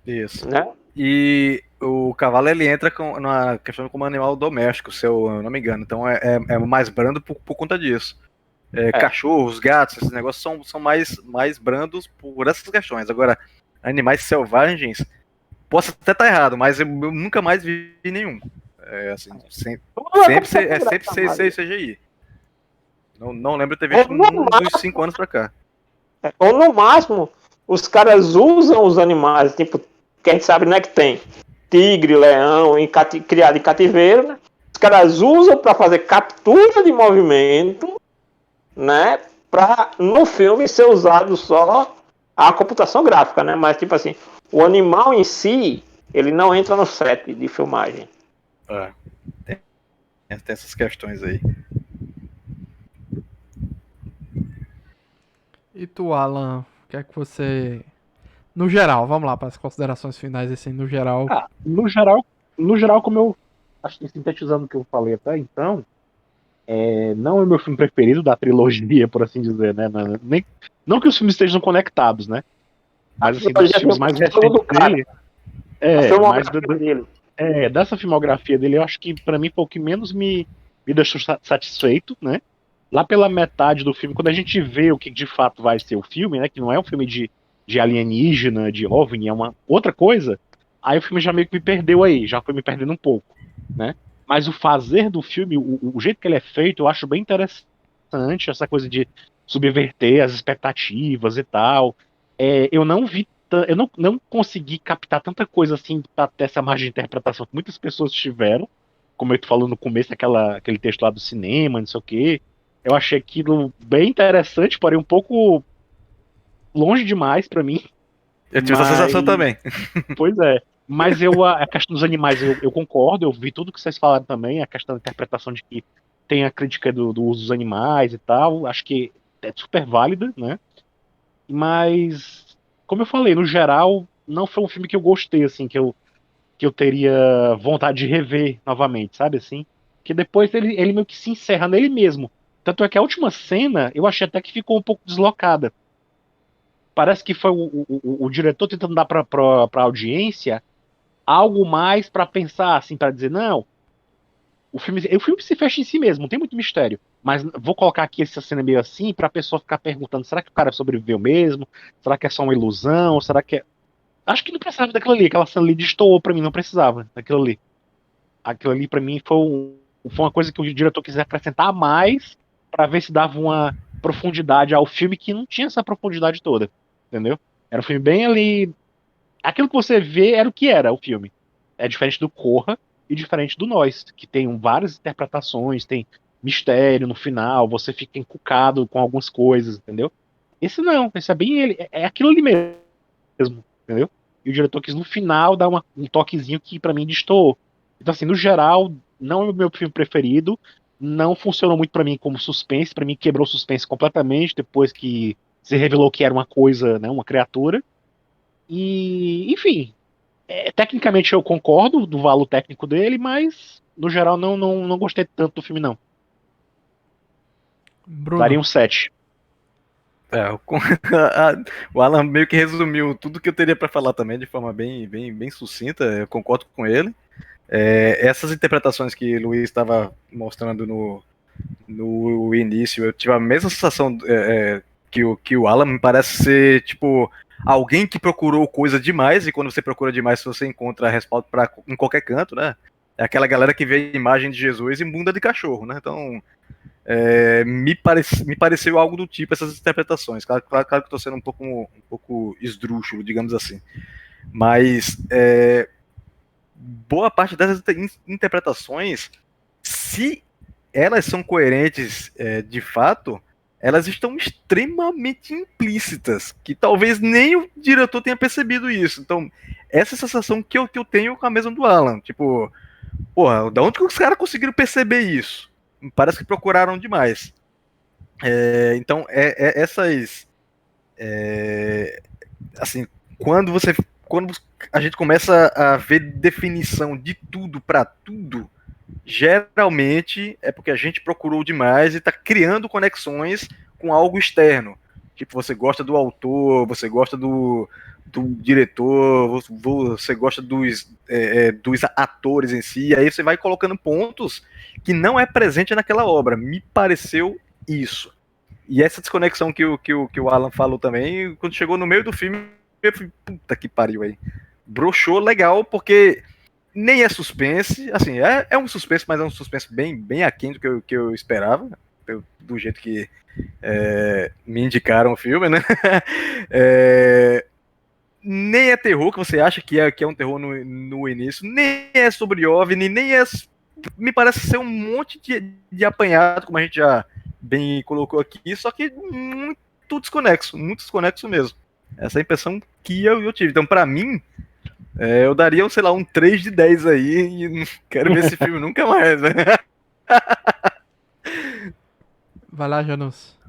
Isso. Né? E o cavalo, ele entra na questão como animal doméstico, se eu não me engano. Então, é mais brando por conta disso. Cachorros, gatos, esses negócios são mais brandos por essas questões. Agora, animais selvagens, posso até estar errado, mas eu nunca mais vi nenhum. Sempre ser CGI. Não lembro de ter visto dos 5 anos pra cá. Ou no máximo, os caras usam os animais, tipo, que a gente sabe, né, que tem tigre, leão, criado em cativeiro, né? Os caras usam para fazer captura de movimento, né, para no filme ser usado só a computação gráfica, né? Mas tipo assim, o animal em si, ele não entra no set de filmagem. Tem essas questões aí. E tu, Alan, o que é que você... No geral, vamos lá para as considerações finais, assim, no geral. No geral, como eu acho que sintetizando o que eu falei até então, não é o meu filme preferido da trilogia, por assim dizer, né? Não que os filmes estejam conectados, né? Mas assim, dos filmes mais recentes dele. Dessa filmografia dele, eu acho que pra mim foi o que menos me deixou satisfeito, né? Lá pela metade do filme, quando a gente vê o que de fato vai ser o filme, né? Que não é um filme de alienígena, de OVNI, é uma outra coisa, aí o filme já meio que me perdeu aí, já foi me perdendo um pouco, né? Mas o fazer do filme, o jeito que ele é feito, eu acho bem interessante, essa coisa de subverter as expectativas e tal. Eu não vi, eu não consegui captar tanta coisa assim pra ter essa margem de interpretação que muitas pessoas tiveram, como eu tô falando no começo, aquele texto lá do cinema, não sei o quê. Eu achei aquilo bem interessante, porém um pouco longe demais pra mim. Eu tive essa sensação também. Pois é. Mas a questão dos animais, eu concordo, eu vi tudo que vocês falaram também, a questão da interpretação de que tem a crítica do uso dos animais e tal, acho que é super válida, né? Mas, como eu falei, no geral, não foi um filme que eu gostei, assim, que eu teria vontade de rever novamente, sabe, assim? Que depois ele meio que se encerra nele mesmo. Tanto é que a última cena, eu achei até que ficou um pouco deslocada. Parece que foi o diretor tentando dar pra audiência algo mais pra pensar, assim, pra dizer, não, o filme se fecha em si mesmo, não tem muito mistério. Mas vou colocar aqui essa cena meio assim pra pessoa ficar perguntando, será que o cara sobreviveu mesmo? Será que é só uma ilusão? Será que é... Acho que não precisava daquilo ali, aquela cena ali destoou pra mim, não precisava daquilo ali. Aquilo ali pra mim foi uma coisa que o diretor quis acrescentar a mais pra ver se dava uma profundidade ao filme que não tinha essa profundidade toda, entendeu? Era um filme bem ali... Aquilo que você vê era o que era o filme. É diferente do Corra e diferente do Nós, que tem várias interpretações, tem mistério no final, você fica encucado com algumas coisas, entendeu? Esse não, esse é bem ele, é aquilo ali mesmo, entendeu? E o diretor quis no final dar um toquezinho que pra mim destoou. Então assim, no geral, não é o meu filme preferido, não funcionou muito pra mim como suspense, pra mim quebrou o suspense completamente depois que se revelou que era uma coisa, né, uma criatura. E, enfim, tecnicamente eu concordo do valor técnico dele, mas no geral não gostei tanto do filme, não. Daria Bruno. um 7. O Alan meio que resumiu tudo que eu teria para falar também de forma bem sucinta. Eu concordo com ele. Essas interpretações que o Luiz estava mostrando no início, eu tive a mesma sensação que o Alan. Me parece ser tipo alguém que procurou coisa demais, e quando você procura demais você encontra respaldo em qualquer canto, né? É aquela galera que vê a imagem de Jesus em bunda de cachorro, né? Então me pareceu algo do tipo essas interpretações. Claro que eu estou sendo um pouco esdrúxulo, digamos assim. Mas boa parte dessas interpretações, se elas são coerentes de fato, elas estão extremamente implícitas, que talvez nem o diretor tenha percebido isso. Então, essa sensação que eu tenho com a mesma do Alan. Tipo, porra, da onde que os caras conseguiram perceber isso? Parece que procuraram demais. Então, essas... assim, quando a gente começa a ver definição de tudo para tudo, geralmente é porque a gente procurou demais e está criando conexões com algo externo. Tipo, você gosta do autor, você gosta do diretor, você gosta dos atores em si, e aí você vai colocando pontos que não é presente naquela obra. Me pareceu isso. E essa desconexão que o Alan falou também, quando chegou no meio do filme, eu falei, puta que pariu aí. Broxou legal, porque nem é suspense, assim, é um suspense, mas é um suspense bem aquém do que eu esperava, do jeito que me indicaram o filme, né? Nem é terror, que você acha que é um terror no início, nem é sobre OVNI, nem é... Me parece ser um monte de apanhado, como a gente já bem colocou aqui, só que muito desconexo mesmo. Essa é a impressão que eu tive. Então, pra mim, eu daria, sei lá, um 3 de 10 aí, e não quero ver esse filme nunca mais, né? Vai lá, Janus.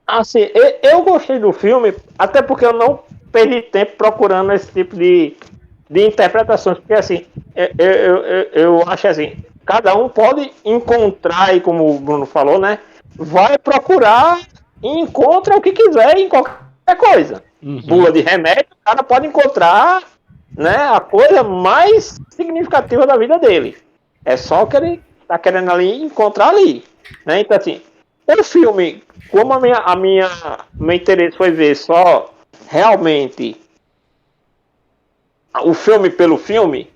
Assim, eu gostei do filme, até porque eu não perdi tempo procurando esse tipo de interpretações, porque assim, eu acho assim, cada um pode encontrar, e como o Bruno falou, né, vai procurar e encontra o que quiser em qualquer coisa. Bula de remédio, o cara pode encontrar, né, a coisa mais significativa da vida dele. É só o que ele tá querendo ali encontrar ali, né? Então assim, o filme, como meu interesse foi ver só realmente o filme pelo filme,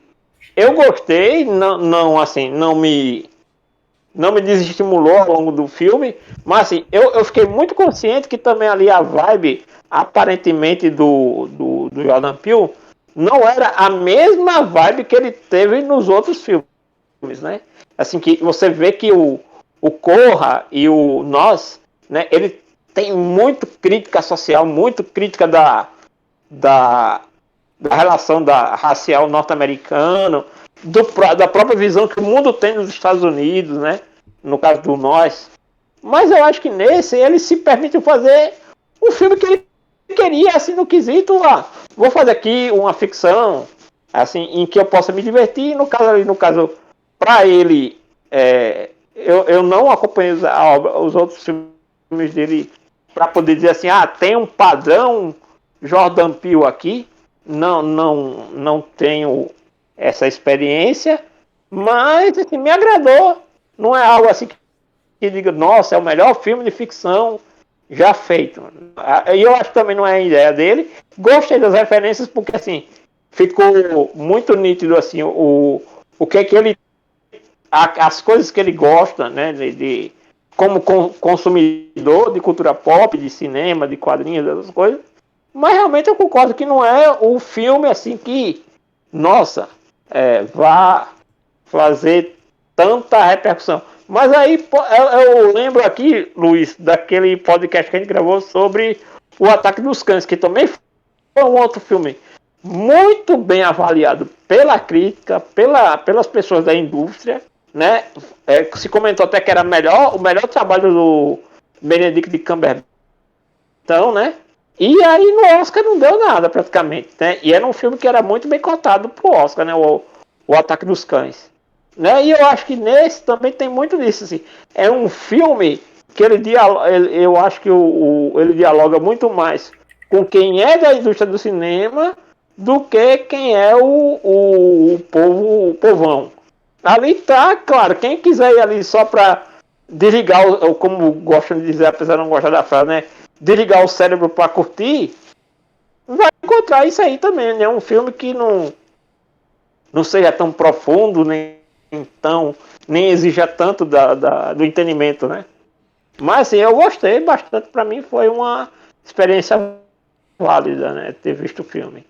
eu gostei, não me desestimulou ao longo do filme, mas assim, eu fiquei muito consciente que também ali a vibe, aparentemente, do Jordan Peele, não era a mesma vibe que ele teve nos outros filmes, né? Assim, que você vê que o Corra e o Nós, né, ele tem muito crítica social, muito crítica da relação racial norte-americana, da própria visão que o mundo tem nos Estados Unidos, né? No caso do Nós. Mas eu acho que nesse ele se permitiu fazer um filme que ele queria, assim, no quesito, vou fazer aqui uma ficção, assim, em que eu possa me divertir. No caso, para ele, eu não acompanhei os outros filmes dele para poder dizer assim, tem um padrão Jordan Peele aqui. Não tenho essa experiência, mas assim, me agradou. Não é algo assim que diga, nossa, é o melhor filme de ficção já feito. E eu acho que também não é a ideia dele. Gostei das referências porque assim ficou muito nítido assim o que é que ele, as coisas que ele gosta, né, de como consumidor de cultura pop, de cinema, de quadrinhos, essas coisas. Mas realmente eu concordo que não é o filme assim que, nossa, vá fazer tanta repercussão. Mas aí eu lembro aqui, Luiz, daquele podcast que a gente gravou sobre O Ataque dos Cães, que também foi um outro filme muito bem avaliado pela crítica, pelas pessoas da indústria, né? Se comentou até que era o melhor trabalho do Benedict Cumberbatch, então, né? E aí no Oscar não deu nada praticamente, né? E era um filme que era muito bem cotado pro Oscar, né? O Ataque dos Cães, né? E eu acho que nesse também tem muito disso, assim. É um filme que eu acho que ele dialoga muito mais com quem é da indústria do cinema do que quem é o povão. Ali tá, claro, quem quiser ir ali só pra desligar, como gostam de dizer, apesar de não gostar da frase, né? Desligar o cérebro pra curtir, vai encontrar isso aí também, né? Um filme que não seja tão profundo, nem exija tanto do entendimento, né? Mas assim, eu gostei bastante, pra mim foi uma experiência válida, né? Ter visto o filme.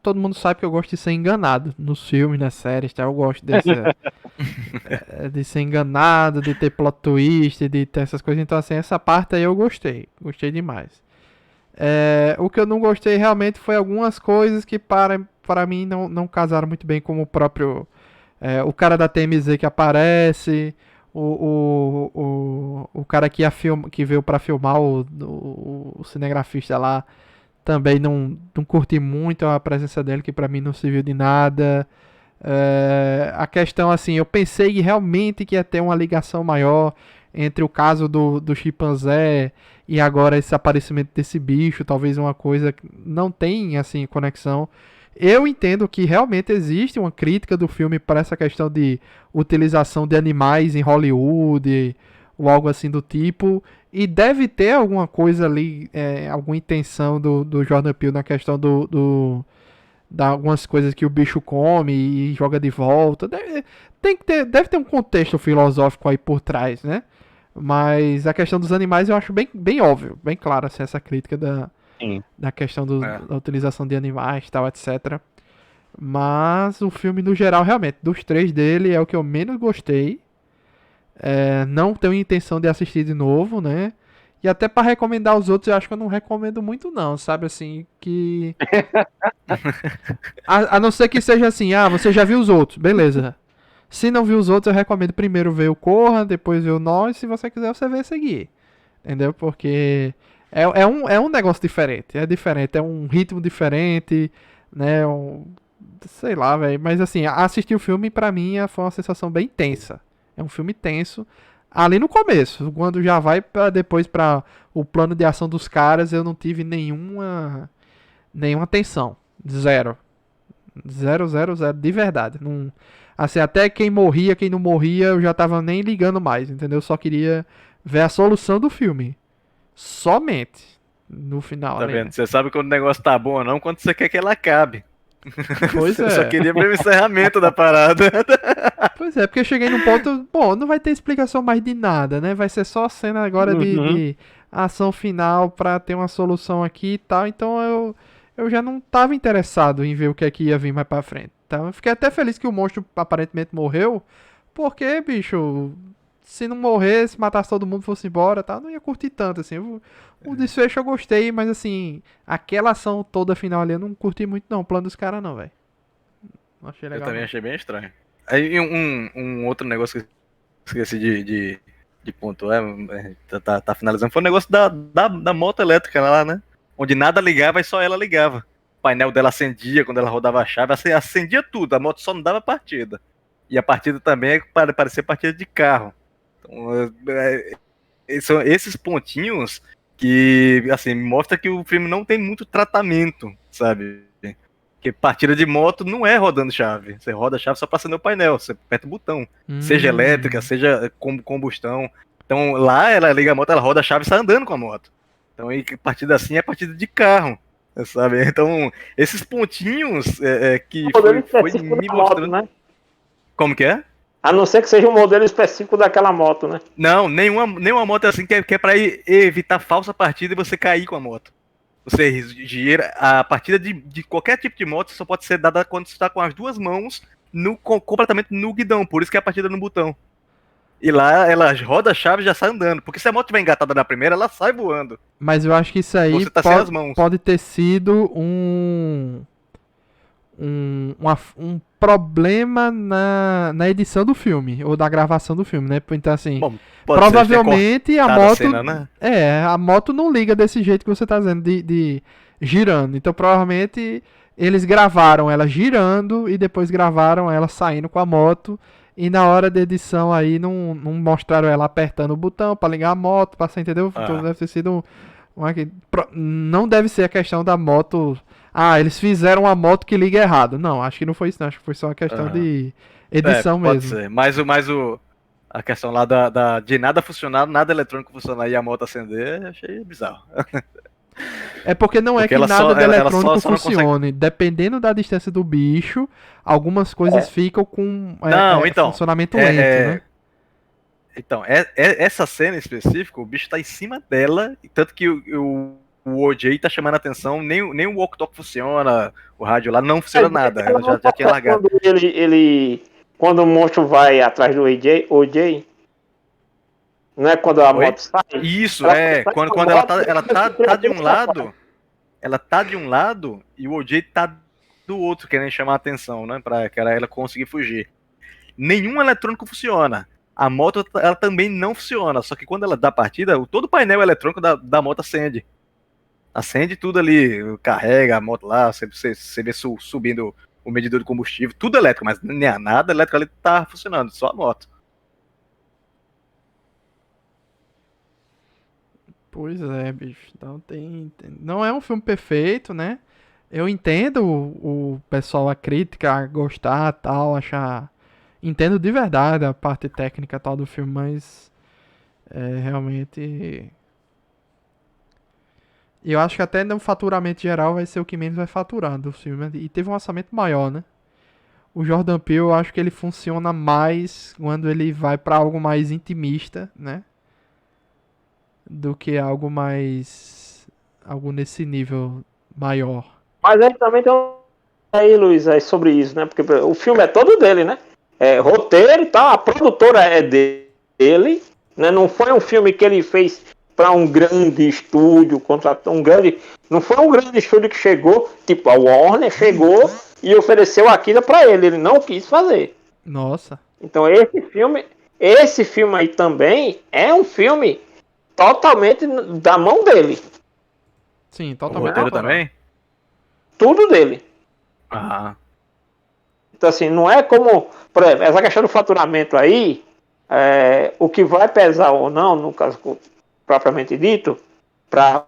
Todo mundo sabe que eu gosto de ser enganado nos filmes, nas séries, tá? Eu gosto de ser enganado, de ter plot twist, de ter essas coisas. Então, assim, essa parte aí eu gostei demais. O que eu não gostei realmente foi algumas coisas que para mim não casaram muito bem, como o próprio o cara da TMZ que aparece, o cara que veio pra filmar o cinegrafista lá. Também não curti muito a presença dele, que pra mim não serviu de nada. A questão, assim, eu pensei realmente que ia ter uma ligação maior entre o caso do chimpanzé e agora esse aparecimento desse bicho, talvez uma coisa que não tem, assim, conexão. Eu entendo que realmente existe uma crítica do filme para essa questão de utilização de animais em Hollywood ou algo assim do tipo. E deve ter alguma coisa ali, alguma intenção do Jordan Peele na questão da algumas coisas que o bicho come e joga de volta. Deve ter um contexto filosófico aí por trás, né? Mas a questão dos animais eu acho bem óbvio, bem claro assim, essa crítica da questão da utilização de animais, tal, etc. Mas o filme no geral, realmente, dos três dele é o que eu menos gostei. Não tenho intenção de assistir de novo, né? E até pra recomendar os outros, eu acho que eu não recomendo muito não, sabe? Assim, que... a não ser que seja assim, você já viu os outros, beleza. Se não viu os outros, eu recomendo primeiro ver o Corra, depois ver o Nós, se você quiser você vê seguir. Entendeu? Porque é um negócio diferente, é um ritmo diferente, né? Sei lá, velho. Mas assim, assistir o filme pra mim foi uma sensação bem tensa. É um filme tenso. Ali no começo, quando já vai depois para o plano de ação dos caras, eu não tive nenhuma tensão. Zero, de verdade. Não, assim, até quem morria, quem não morria, eu já tava nem ligando mais, entendeu? Eu só queria ver a solução do filme. Somente. No final. Tá ali, vendo? né? Você sabe quando o negócio tá bom ou não, quando você quer que ela acabe. Pois Eu só é. queria ver o encerramento da parada. Pois é, porque eu cheguei num ponto. Bom, não vai ter explicação mais de nada, né? Vai ser só cena agora de ação final pra ter uma solução aqui e tal. Então eu já não tava interessado em ver o que é que ia vir mais pra frente. Então eu fiquei até feliz que o monstro aparentemente morreu. Porque, bicho, se não morresse, matasse todo mundo, fosse embora, tá? Não ia curtir tanto, assim. O desfecho eu gostei, mas assim, aquela ação toda final ali eu não curti muito, não. O plano dos caras, não, velho. Não achei legal. Eu também não. achei bem estranho. Aí um outro negócio que eu esqueci de pontuar, tá finalizando, foi o negócio da moto elétrica lá, né? Onde nada ligava e só ela ligava. O painel dela acendia quando ela rodava a chave, acendia tudo, a moto só não dava partida. E a partida também é para parecer partida de carro. Então, são esses pontinhos que, assim, mostra que o filme não tem muito tratamento, sabe? Porque partida de moto não é rodando chave. Você roda a chave só pra acender o painel, você aperta o botão. Seja elétrica, seja com combustão. Então lá ela liga a moto, ela roda a chave e sai andando com a moto. Então partida assim é partida de carro, sabe? Então esses pontinhos que Um modelo foi específico me da moto, mostrando... né? Como que é? A não ser que seja um modelo específico daquela moto, né? Não, nenhuma moto é assim que é pra evitar falsa partida e você cair com a moto. Você gira a partida de qualquer tipo de moto só pode ser dada quando você está com as duas mãos completamente no guidão, por isso que é a partida no botão. E lá ela roda a chave e já sai andando, porque se a moto estiver engatada na primeira, ela sai voando. Mas eu acho que isso aí Você tá sem as mãos. pode ter sido um problema na edição do filme, ou da gravação do filme, né? Então, assim, Bom, pode provavelmente ser a cortada moto. cena, né? A moto não liga desse jeito que você tá dizendo, de girando. Então, provavelmente, eles gravaram ela girando e depois gravaram ela saindo com a moto. E na hora da edição aí não mostraram ela apertando o botão pra ligar a moto, pra você entendeu? Então deve ter sido não deve ser a questão da moto. Ah, eles fizeram uma moto que liga errado. Não, acho que não foi isso, não. Acho que foi só uma questão de edição pode mesmo. ser. Mas a questão lá de nada funcionar, nada eletrônico funcionar e a moto acender, achei bizarro. É porque não é Porque que ela nada só- de ela eletrônico só não consegue- funcione. Dependendo da distância do bicho, algumas coisas ficam com Não, então, funcionamento é- lento, é- né? Então, essa cena em específico, o bicho tá em cima dela, e tanto que o OJ tá chamando a atenção, nem o walk-talk funciona, o rádio lá não funciona nada, ela já tinha largado. Quando o monstro vai atrás do OJ, não é quando a Oi? moto sai? Isso, Ela sai quando com a ela moto, tá de um lado, ela tá de um lado e o OJ tá do outro, querendo chamar a atenção, né, pra ela conseguir fugir. Nenhum eletrônico funciona. A moto, ela também não funciona, só que quando ela dá partida, todo o painel eletrônico da moto acende. Acende tudo ali, carrega a moto lá, você vê subindo o medidor de combustível, tudo elétrico, mas nem nada elétrico ali tá funcionando, só a moto. Pois é, bicho. Então não é um filme perfeito, né? Eu entendo o pessoal, a crítica, a gostar, tal, achar. Entendo de verdade a parte técnica tal do filme, mas realmente. Eu acho que até no faturamento geral vai ser o que menos vai faturar do filme. E teve um orçamento maior, né? O Jordan Peele, eu acho que ele funciona mais quando ele vai pra algo mais intimista, né? Do que algo mais. Algo nesse nível maior. Mas aí também tem aí, Luiz, é sobre isso, né? Porque o filme é todo dele, né? É roteiro e tal, a produtora é dele, né? Não foi um filme que ele fez para um grande estúdio, contratou um grande. Não foi um grande estúdio que chegou, tipo, a Warner chegou e ofereceu aquilo para ele. Ele não quis fazer. Nossa. Então esse filme aí também é um filme totalmente da mão dele. Sim, O totalmente. roteiro autoral. também? Tudo dele. Ah, Então, assim, não é como, por exemplo, essa questão do faturamento aí, o que vai pesar ou não, no caso propriamente dito, para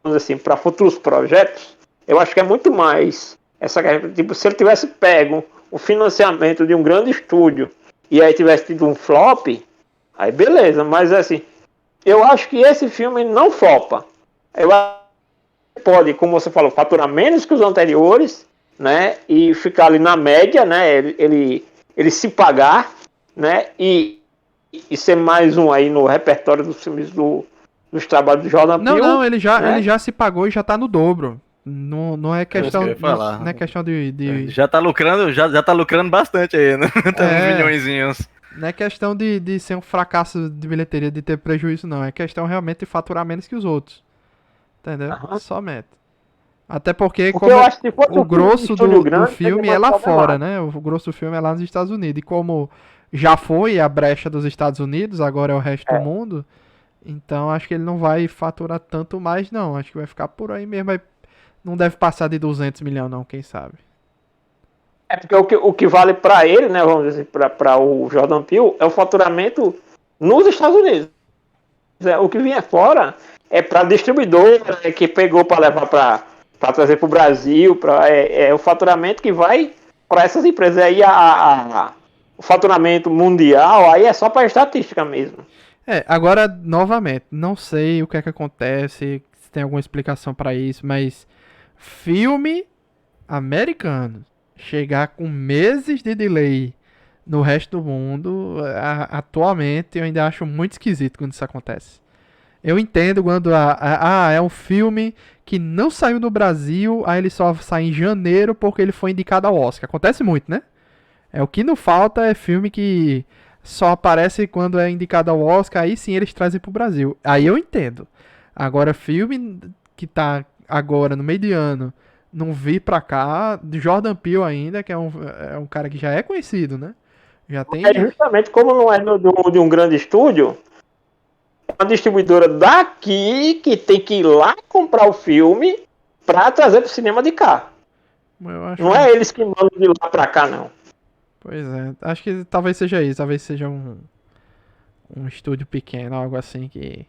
assim, para futuros projetos, eu acho que é muito mais essa questão, tipo, se ele tivesse pego o financiamento de um grande estúdio e aí tivesse tido um flop, aí beleza, mas assim, eu acho que esse filme não flopa. Eu acho que pode, como você falou, faturar menos que os anteriores, né, e ficar ali na média, né, ele se pagar, né, e ser mais um aí no repertório dos filmes dos trabalhos do Jordan Peele. Não, ele né? já se pagou e já tá no dobro. Não é questão. eu ia falar. Não é questão de. já tá lucrando, já tá lucrando bastante aí, né? Tá uns É. milhõezinhos. Não é questão de ser um fracasso de bilheteria, de ter prejuízo, não. É questão realmente de faturar menos que os outros. Entendeu? Aham. Somente. Até porque, Porque como eu acho que se fosse o um grosso estúdio do grande, filme seria é mais lá fora, problemático. né? O grosso do filme é lá nos Estados Unidos. E como já foi a brecha dos Estados Unidos, agora é o resto do mundo. Então acho que ele não vai faturar tanto mais, não. Acho que vai ficar por aí mesmo. Não deve passar de 200 milhões, não, quem sabe. É porque o que vale para ele, né, vamos dizer assim, para o Jordan Peele, é o faturamento nos Estados Unidos. O que vinha fora é para distribuidora, que pegou para levar para trazer para o Brasil, é o faturamento que vai para essas empresas. Aí o faturamento mundial aí é só para estatística mesmo. Agora, novamente, não sei o que é que acontece, se tem alguma explicação pra isso, mas filme americano chegar com meses de delay no resto do mundo, atualmente eu ainda acho muito esquisito quando isso acontece. Eu entendo quando é um filme que não saiu no Brasil, aí ele só sai em janeiro porque ele foi indicado ao Oscar. Acontece muito, né? O que não falta é filme que só aparece quando é indicado ao Oscar, aí sim eles trazem pro Brasil. Aí eu entendo. Agora, filme que tá agora no meio de ano, não vir pra cá, de Jordan Peele ainda, que é um cara que já é conhecido, né? Já tem. É justamente como não é de um grande estúdio, é uma distribuidora daqui que tem que ir lá comprar o filme pra trazer pro cinema de cá. Eu acho Não é eles que mandam de lá pra cá, não. Pois é, acho que talvez seja isso, talvez seja um estúdio pequeno, algo assim que.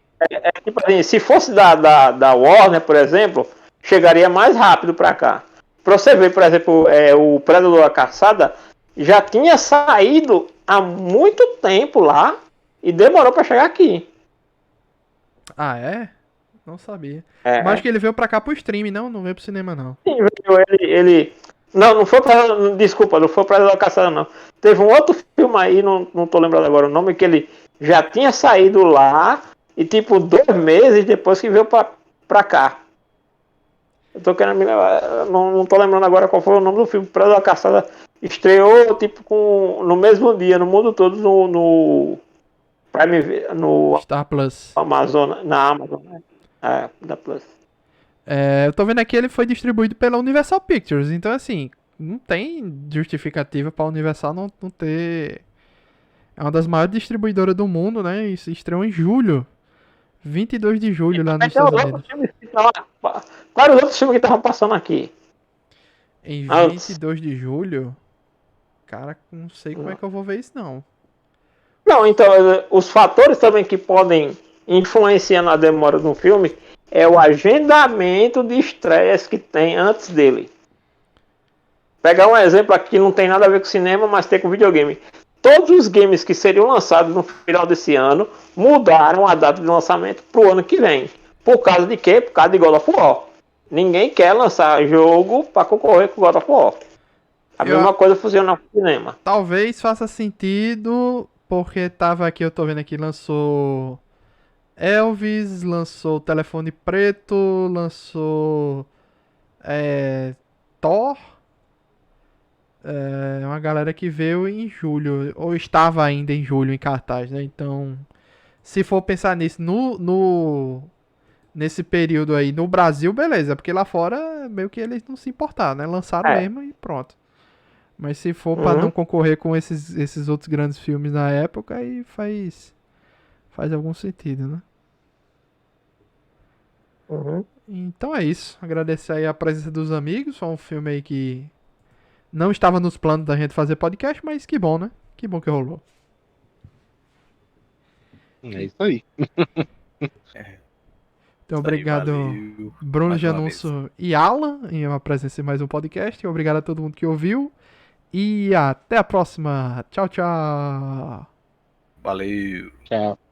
Tipo assim, se fosse da Warner, por exemplo, chegaria mais rápido pra cá. Pra você ver, por exemplo, o Predador da Caçada já tinha saído há muito tempo lá e demorou pra chegar aqui. Ah, é? Não sabia. Mas acho que ele veio pra cá pro stream, não veio pro cinema, não. Sim, ele... Não foi pra... Desculpa, não foi pra Predador da Caçada, não. Teve um outro filme aí, não tô lembrando agora o nome, que ele já tinha saído lá e tipo 2 meses depois que veio pra cá. Eu tô querendo me lembrar, não tô lembrando agora qual foi o nome do filme. Predador da Caçada estreou tipo no mesmo dia, no mundo todo, no Prime, no Star Plus. Amazon, na Amazon, né? Da Plus. Eu tô vendo aqui, ele foi distribuído pela Universal Pictures, então assim, não tem justificativa pra Universal não ter. É uma das maiores distribuidoras do mundo, né? E se estreou em julho. 22 de julho lá nos Estados Unidos. Quais os outros filmes que estavam passando aqui? Em 22 de julho? Cara, não sei como é que eu vou ver isso, não. Não, então, os fatores também que podem influenciar na demora de um filme é o agendamento de estresse que tem antes dele. Pegar um exemplo aqui que não tem nada a ver com cinema, mas tem com videogame. Todos os games que seriam lançados no final desse ano mudaram a data de lançamento pro ano que vem. Por causa de quê? Por causa de God of War. Ninguém quer lançar jogo para concorrer com God of War. A mesma coisa funciona no cinema. Talvez faça sentido, porque tava aqui, eu tô vendo aqui, lançou Elvis, lançou Telefone Preto, lançou Thor. É uma galera que veio em julho, ou estava ainda em julho em cartaz, né? Então, se for pensar nisso nesse período aí no Brasil, beleza, porque lá fora meio que eles não se importaram, né? Lançaram mesmo e pronto. Mas se for pra não concorrer com esses outros grandes filmes na época, aí faz algum sentido, né? Então é isso. Agradecer aí a presença dos amigos. Foi um filme aí que não estava nos planos da gente fazer podcast, mas que bom, né? Que bom que rolou. É isso aí. Então, obrigado, Bruno de Anúncio e Alan, em uma presença em mais um podcast. Obrigado a todo mundo que ouviu. E até a próxima. Tchau, tchau. Valeu. Tchau.